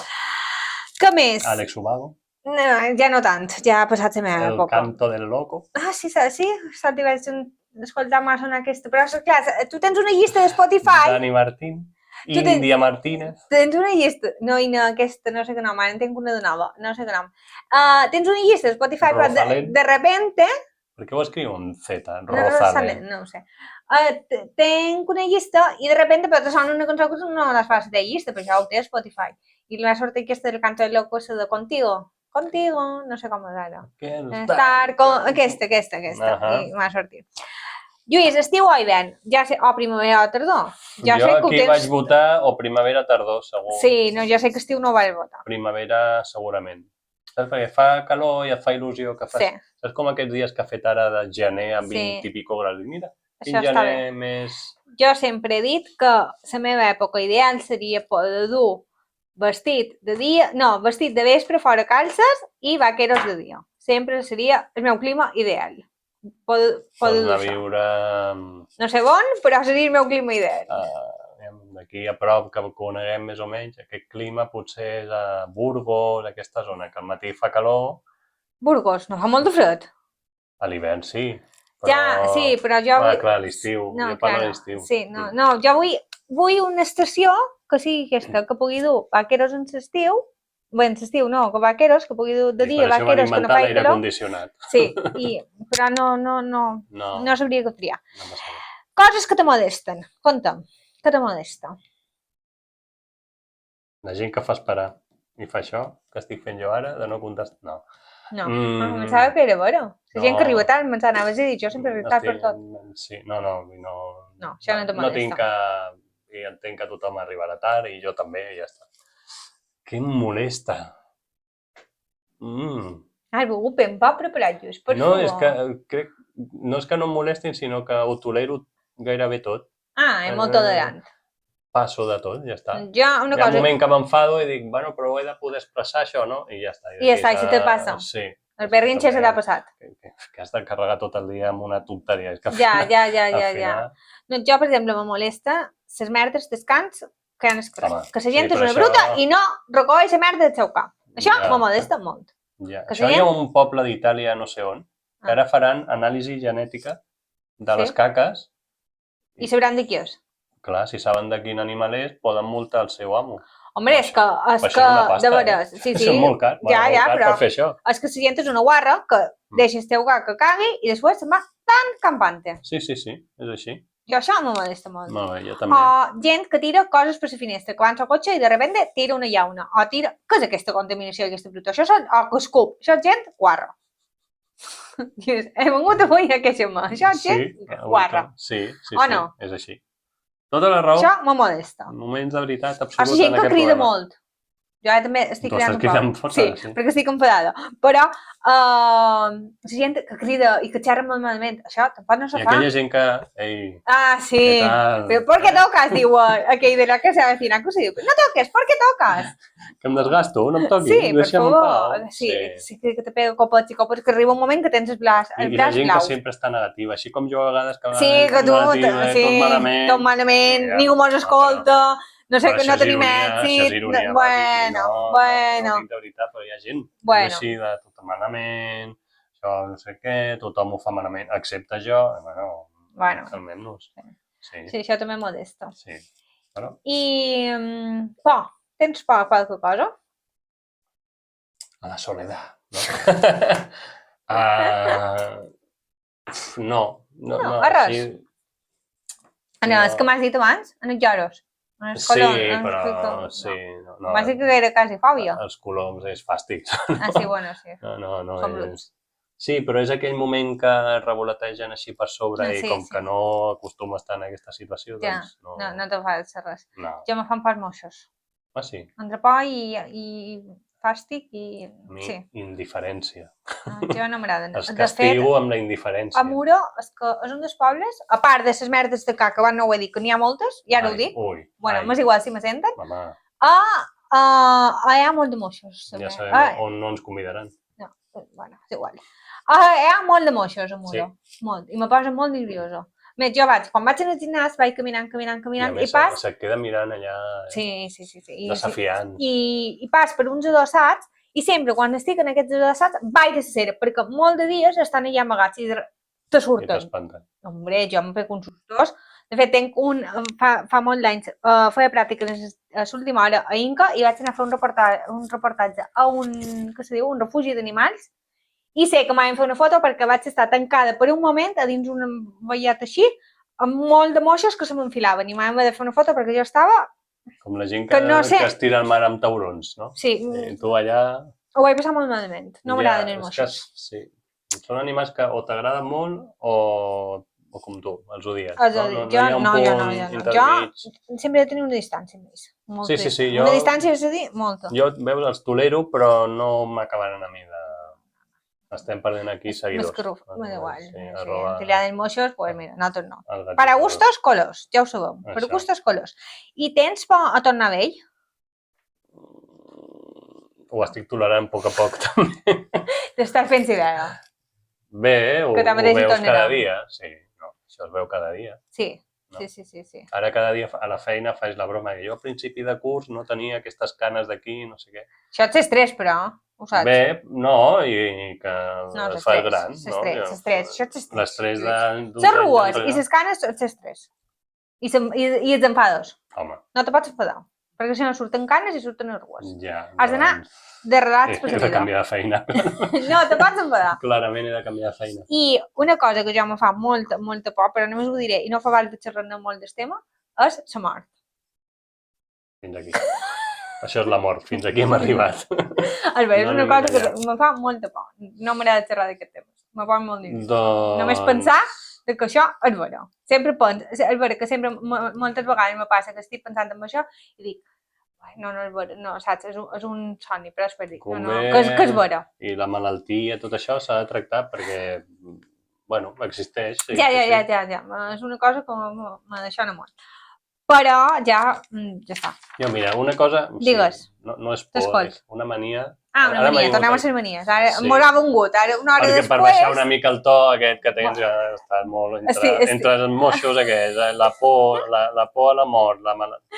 [SPEAKER 1] Què més?
[SPEAKER 2] Àlex Ubago?
[SPEAKER 1] No, ja no tant, ja ha passat la meva època.
[SPEAKER 2] El Canto del Loco?
[SPEAKER 1] Sí, vaig escoltar massa en aquesta, però clar, tu tens una llista de Spotify...
[SPEAKER 2] Dani Martín, Índia Martínez...
[SPEAKER 1] Tens una llista... No, aquesta, no sé què nom, ara en tinc una de nova, no sé què nom. Tens una llista de Spotify, però de repente...
[SPEAKER 2] Per què ho escriu en Z?
[SPEAKER 1] Rosalén, no ho sé. Tenc una llista i de repente però te sona una cançó que no la fas de llista, però ja ho té a Spotify. I la sort aquesta del Canto del Loco és de Contigo, no sé com és ara. Aquesta. I m'ha sortit. Lluís, estiu o hivern? Ja sé, o primavera o tardor?
[SPEAKER 2] Jo aquí vaig votar o primavera o tardor, segur.
[SPEAKER 1] Sí, no, ja sé que estiu no ho vaig votar.
[SPEAKER 2] Primavera segurament. Saps? Perquè fa calor i et fa il·lusió que fas... Saps com aquests dies que ha fet ara de gener amb 20 i pico graus? Mira, quin gener més...
[SPEAKER 1] Jo sempre he dit que la meva època ideal seria poder dur vestit de vespre, fora calces i vaqueros de dia. Sempre seria el meu clima ideal. Poder
[SPEAKER 2] anar a viure...
[SPEAKER 1] No sé on, però seria el meu clima ideal.
[SPEAKER 2] D'aquí a prop, que coneguem més o menys, aquest clima potser és a Burgos, aquesta zona, que al matí fa calor.
[SPEAKER 1] Burgos, no fa molt de fred?
[SPEAKER 2] A l'hivern sí.
[SPEAKER 1] Però jo vull...
[SPEAKER 2] Clar, a l'estiu, jo parlo a l'estiu.
[SPEAKER 1] Sí, no, jo vull una estació que sigui aquesta, que pugui dur vaqueros en l'estiu, bé, en l'estiu no, que vaqueros, que pugui dur de dia vaqueros que no faci
[SPEAKER 2] calor. Condicionat.
[SPEAKER 1] Sí, però no sabria què triar. Coses que te molesten, conta'm, què te molesta?
[SPEAKER 2] La gent que fa esperar i fa això, que estic fent jo ara, de no contestar,
[SPEAKER 1] no, pensava que era vera. La gent que arriba tard, anaves a dir, jo sempre arribo tard per tot.
[SPEAKER 2] Sí,
[SPEAKER 1] no, això no te molesta.
[SPEAKER 2] No tinc que... I entenc que tothom arribarà tard i jo també, i ja està. Què em molesta?
[SPEAKER 1] Algú ben poc preparat, just, per favor.
[SPEAKER 2] No és que no em molestin, sinó que ho tolero gairebé tot.
[SPEAKER 1] És molt tolerant.
[SPEAKER 2] Passo de tot, ja està.
[SPEAKER 1] Hi ha un
[SPEAKER 2] moment que m'enfado i dic, bueno, però he de poder expressar això, no? I ja està.
[SPEAKER 1] I se te passa.
[SPEAKER 2] Sí.
[SPEAKER 1] El berrinxe se t'ha passat.
[SPEAKER 2] Que has de carregar tot el dia amb una tonteria.
[SPEAKER 1] Ja. Jo, per exemple, me molesta les merdes descans que han escrit. Que la gent és una bruta i no recoll la merda del seu cap. Això me molesta molt.
[SPEAKER 2] Això hi ha un poble d'Itàlia, no sé on, que ara faran anàlisi genètica de les caques.
[SPEAKER 1] I sabran de qui és.
[SPEAKER 2] Clar, si saben de quin animal és, poden multar el seu amo.
[SPEAKER 1] Home, és que, de veres, sí.
[SPEAKER 2] És molt car,
[SPEAKER 1] però
[SPEAKER 2] per fer això.
[SPEAKER 1] És que la gent és una guarra que deixa el teu gat que cagui i després se'n va tan campante.
[SPEAKER 2] Sí, és així.
[SPEAKER 1] Jo això me molesta molt.
[SPEAKER 2] Molt bé, jo també.
[SPEAKER 1] O gent que tira coses per la finestra, que van al cotxe i de repente tira una llauna. O tira... Què és aquesta contaminació i aquesta bruta? Això és... O que escup. Això és gent guarra. He vingut avui a queixar-me. Això és gent guarra.
[SPEAKER 2] Sí,
[SPEAKER 1] o no?
[SPEAKER 2] És així. Tota la raó.
[SPEAKER 1] Això me molesta.
[SPEAKER 2] Moments de veritat absoluta
[SPEAKER 1] en aquest programa. O la gent que crida molt. Jo ara també estic cridant un poc. Sí, perquè estic enfadada. Però la gent que crida i que xerra molt malament, això tampoc no se fa.
[SPEAKER 2] I aquella gent que...
[SPEAKER 1] sí. Però ¿por qué tocas? Diu aquell de la que se avecina. Que se diu, no toques, ¿por qué tocas?
[SPEAKER 2] Que em desgasto, no em toquis.
[SPEAKER 1] Sí, per favor. Sí, que te pega copets i copets, que arriba un moment que tens el braç blau.
[SPEAKER 2] I la gent que sempre està negativa, així com jo a vegades...
[SPEAKER 1] Sí, que tu, tot malament, ningú mos escolta... No sé, que no tenim èxit... Bueno.
[SPEAKER 2] No tinc de veritat, però hi ha gent així de tot malament, això no sé què, tothom ho fa malament, excepte jo, bueno, calmem-nos.
[SPEAKER 1] Sí, això també molesta.
[SPEAKER 2] Sí, bueno.
[SPEAKER 1] I por, tens por a qualque cosa?
[SPEAKER 2] A la soledat, no? No,
[SPEAKER 1] a res? És que m'has dit abans, en els lloros.
[SPEAKER 2] Sí, però sí.
[SPEAKER 1] Va ser que era quasi fòbia.
[SPEAKER 2] Els coloms és fàstic.
[SPEAKER 1] Sí, bueno, sí.
[SPEAKER 2] No
[SPEAKER 1] Són
[SPEAKER 2] és...
[SPEAKER 1] bruts.
[SPEAKER 2] Sí, però és aquell moment que revoletegen així per sobre i com que no acostumo a estar en aquesta situació, doncs no...
[SPEAKER 1] No te fa res. Jo me fan pas moixos.
[SPEAKER 2] Ah, sí?
[SPEAKER 1] Entre por i fàstic i... Sí.
[SPEAKER 2] Indiferència.
[SPEAKER 1] Jo no m'agraden.
[SPEAKER 2] Els castigo amb la indiferència.
[SPEAKER 1] A Muro és un dels pobles, a part de les merdes de caca, no ho he dit, que n'hi ha moltes, ja no ho dic. Bueno, m'és igual si me senten. Hi ha molt de moixos.
[SPEAKER 2] Ja sabem on no ens convidaran.
[SPEAKER 1] No, bueno, és igual. Hi ha molt de moixos a Muro. Molt. I me posa molt nerviosa. Més, jo quan vaig al gimnàs, vaig caminant,
[SPEAKER 2] i a més se't queda mirant allà desafiant.
[SPEAKER 1] I pas per uns adossats, i sempre quan estic en aquests adossats vaig de cera, perquè molt de dies estan allà amagats i te surten.
[SPEAKER 2] I t'espanten.
[SPEAKER 1] Hombre, jo em pego uns sustos. De fet, tenc fa molt d'anys, feia pràctiques a l'última hora a Inca i vaig anar a fer un reportatge a un refugi d'animals. I sé que m'havien fet una foto perquè vaig estar tancada per un moment a dins un veiat així, amb molt de moixos que se m'enfilaven. I m'havien de fer una foto perquè jo estava...
[SPEAKER 2] Com la gent que es tira al mar amb taurons, no?
[SPEAKER 1] Sí.
[SPEAKER 2] I tu allà...
[SPEAKER 1] Ho vaig passar molt malament. No m'agraden els moixos.
[SPEAKER 2] Sí. Són animals que o t'agraden molt o com tu, els odies.
[SPEAKER 1] Jo no. Jo sempre he de tenir una distància amb ells.
[SPEAKER 2] Sí.
[SPEAKER 1] Una distància, és a dir, molta.
[SPEAKER 2] Jo, veus, els tolero, però no m'acabaran a mi de... Estem perdent aquí seguidors.
[SPEAKER 1] M'és igual. Si li agraden moixos, doncs mira, nosaltres no. Per a gustos, colors, ja ho sabem. Per a gustos, colors. I tens por a tornar vell?
[SPEAKER 2] Ho estic tolerant a poc, també.
[SPEAKER 1] T'estàs fent idea.
[SPEAKER 2] Bé, ho veus cada dia. Sí, això es veu cada dia.
[SPEAKER 1] Sí.
[SPEAKER 2] Ara cada dia a la feina faig la broma que jo al principi de curs no tenia aquestes canes d'aquí, no sé què.
[SPEAKER 1] Això és estrès, però, ho saps?
[SPEAKER 2] Bé, no, i que es fa gran.
[SPEAKER 1] L'estrès, això és estrès.
[SPEAKER 2] L'estrès de...
[SPEAKER 1] Les rues i les canes és estrès. I els enfados.
[SPEAKER 2] Home.
[SPEAKER 1] No te pots enfadar, perquè si no surten canes i surten les rues.
[SPEAKER 2] Ja.
[SPEAKER 1] Has d'anar derredats per la vida.
[SPEAKER 2] He de canviar de feina.
[SPEAKER 1] No, te pots enfadar.
[SPEAKER 2] Clarament he de canviar de feina.
[SPEAKER 1] I una cosa que jo me fa molta por, però només ho diré, i no fa falta xerrar molt del tema, és la mort.
[SPEAKER 2] Fins aquí. Això és la mort, fins aquí hem arribat.
[SPEAKER 1] És una cosa que me fa molta por. No m'agrada xerrar d'aquest tema. Me fa molt difícil. Només pensar que això és vera. Sempre penso, és vera que sempre, moltes vegades me passa que estic pensant en això i dic, no és vera, no, saps, és un somni, però és per dir, que és vera.
[SPEAKER 2] I la malaltia, tot això s'ha de tractar perquè, bueno, existeix.
[SPEAKER 1] Ja, és una cosa que me deixona molt. Però ja està.
[SPEAKER 2] Jo, mira, una cosa...
[SPEAKER 1] Digues.
[SPEAKER 2] No és por, una mania...
[SPEAKER 1] Una mania, tornem a les manies. Ara m'ho ha vengut, ara una hora després...
[SPEAKER 2] Perquè per baixar una mica el to aquest que tens, ja estàs molt entre els moixos aquests, la por a la mort, la malaltia...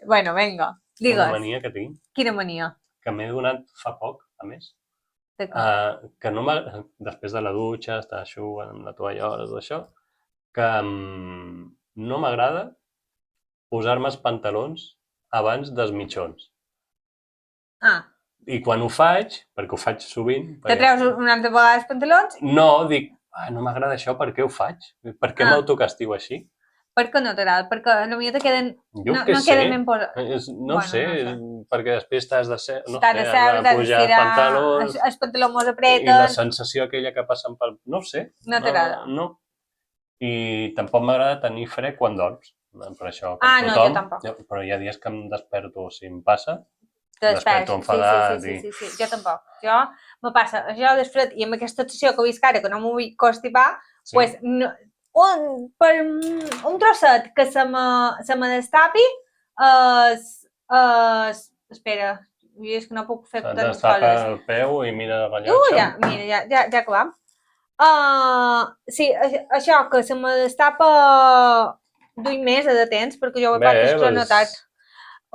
[SPEAKER 1] Bueno, vinga, digues.
[SPEAKER 2] Una mania que tinc.
[SPEAKER 1] Quina mania?
[SPEAKER 2] Que m'he donat fa poc, a més. Que no després de la dutxa, estar eixugant amb la tovallola, tot això, que no m'agrada posar-me els pantalons abans dels mitjons. I quan ho faig, perquè ho faig sovint...
[SPEAKER 1] Te treus una altra vegada els pantalons?
[SPEAKER 2] No, dic, no m'agrada això, per què ho faig? Per què m'autocastigo així?
[SPEAKER 1] Per què no t'agrada? Perquè potser te queden...
[SPEAKER 2] No queden ben posats. No sé, perquè després t'has de pujar els pantalons...
[SPEAKER 1] Els pantalons molt apreten...
[SPEAKER 2] I la sensació aquella que passen pel... No ho sé.
[SPEAKER 1] No t'agrada?
[SPEAKER 2] No. I tampoc m'agrada tenir fred quan dorms. Per això,
[SPEAKER 1] com tothom. No, jo tampoc.
[SPEAKER 2] Però hi ha dies que em desperto, si em passa,
[SPEAKER 1] desperto enfadat. Sí, jo tampoc. Jo me passa això del fred i amb aquesta obsessió que visc ara, que no m'ho vull constipar, doncs per un trosset que se me destapi espera, és que no puc fer
[SPEAKER 2] tantes coses. Destapa el peu i mira el rellotge.
[SPEAKER 1] Mira, ja acabam. Sí, això que se me destapa duim més de temps, perquè jo ho he pas notat.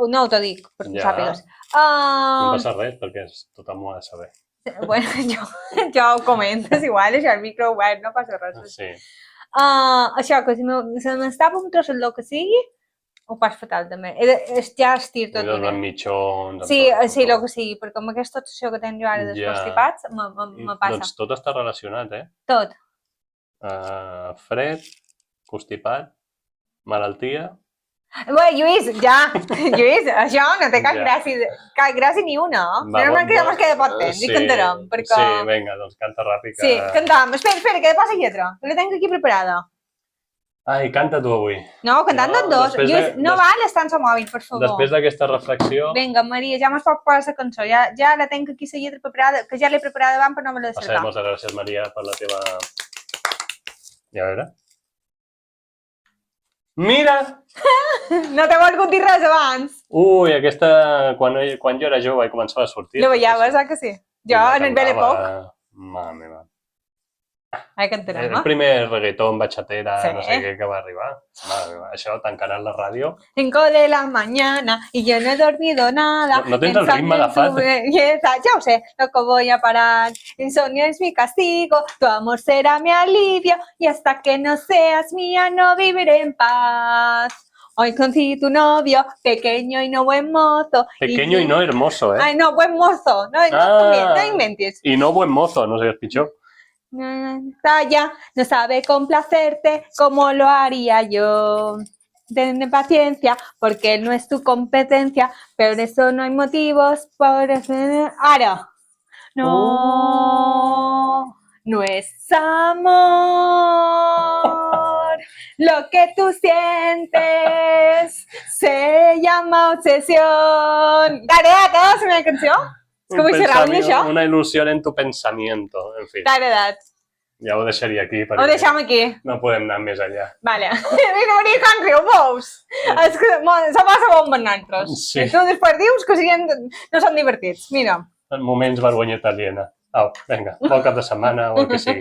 [SPEAKER 1] No t'ho dic, perquè ho sàpigues.
[SPEAKER 2] No passa res, perquè tothom ho ha de saber.
[SPEAKER 1] Bueno, jo ho comento, és igual, això el micro obert, no passa res.
[SPEAKER 2] Sí.
[SPEAKER 1] Això, que si m'estava un trosset el que sigui, ho pas fatal també. Ja estir tot.
[SPEAKER 2] I dels mitjons...
[SPEAKER 1] Sí, el que sigui, perquè amb aquesta obsessió que tenc jo ara dels constipats, me passa.
[SPEAKER 2] Doncs tot està relacionat,
[SPEAKER 1] Tot.
[SPEAKER 2] Fred, constipat, malaltia
[SPEAKER 1] Bé, Lluís, ja. Lluís, això no té cap gràcia ni una. Menos mal que ja mos queda poc temps i cantarem, perquè...
[SPEAKER 2] Sí, vinga, doncs canta ràpid.
[SPEAKER 1] Sí, cantam. Espera, que de passa lletra, que la tinc aquí preparada.
[SPEAKER 2] Ai, canta tu avui.
[SPEAKER 1] No, cantant tots dos. Lluís, no val estar en el mòbil, per favor.
[SPEAKER 2] Després d'aquesta reflexió...
[SPEAKER 1] Vinga, Maria, ja m'has poc posar la cançó. Ja la tinc aquí la lletra preparada, que ja l'he preparada abans, però no me l'he de cercar.
[SPEAKER 2] Moltes gràcies, Maria, per la teva... I a veure... Mira!
[SPEAKER 1] No t'he volgut dir res abans.
[SPEAKER 2] Ui, aquesta... Quan jo era jove vaig començar a sortir...
[SPEAKER 1] No veiaves, que sí? Jo, en el Belle Époque.
[SPEAKER 2] Mare meva.
[SPEAKER 1] Ai, cantarem,
[SPEAKER 2] El primer reggaeton, bachatera, no sé què que va arribar. Mare meva, això tancaran la ràdio.
[SPEAKER 1] 5 de la mañana y yo no he dormido nada.
[SPEAKER 2] No tens el ritme agafat.
[SPEAKER 1] Ya lo sé, loco voy a parar. Insomnio es mi castigo, tu amor será mi alivio y hasta que no seas mía no viviré en paz. Hoy conocí tu novio, pequeño y no buen mozo.
[SPEAKER 2] Pequeño y no hermoso, ¿eh?
[SPEAKER 1] Ay, no, buen mozo. No inventes.
[SPEAKER 2] Y no buen mozo, no seas pichón.
[SPEAKER 1] Talla, no sabe complacerte como lo haría yo. Ten paciencia, porque no es tu competencia, pero eso no hay motivos por eso. Ahora, no es amor. Lo que tú sientes se llama obsesión. Tarea, ¿todos una canción? És que vull xerrar amb això.
[SPEAKER 2] Una il·lusió en tu pensamiento, en fi.
[SPEAKER 1] T'ha agradat.
[SPEAKER 2] Ja ho deixaria aquí.
[SPEAKER 1] Ho deixem aquí.
[SPEAKER 2] No podem anar més allà.
[SPEAKER 1] Vale. Mira, Maria, quan riu, veus? És que se passa bon amb nosaltres.
[SPEAKER 2] Sí.
[SPEAKER 1] I tu després dius que no són divertits. Mira.
[SPEAKER 2] En moments vergonyeta aliena. Au, vinga, bon cap de setmana o el que sigui.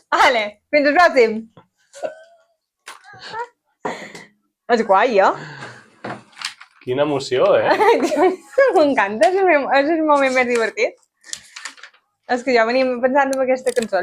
[SPEAKER 1] Vale, fins al pròxim. És guai, eh?
[SPEAKER 2] Quina emoció, eh?
[SPEAKER 1] M'encanta, és el moment més divertit. És que jo venia pensant en aquesta cançó.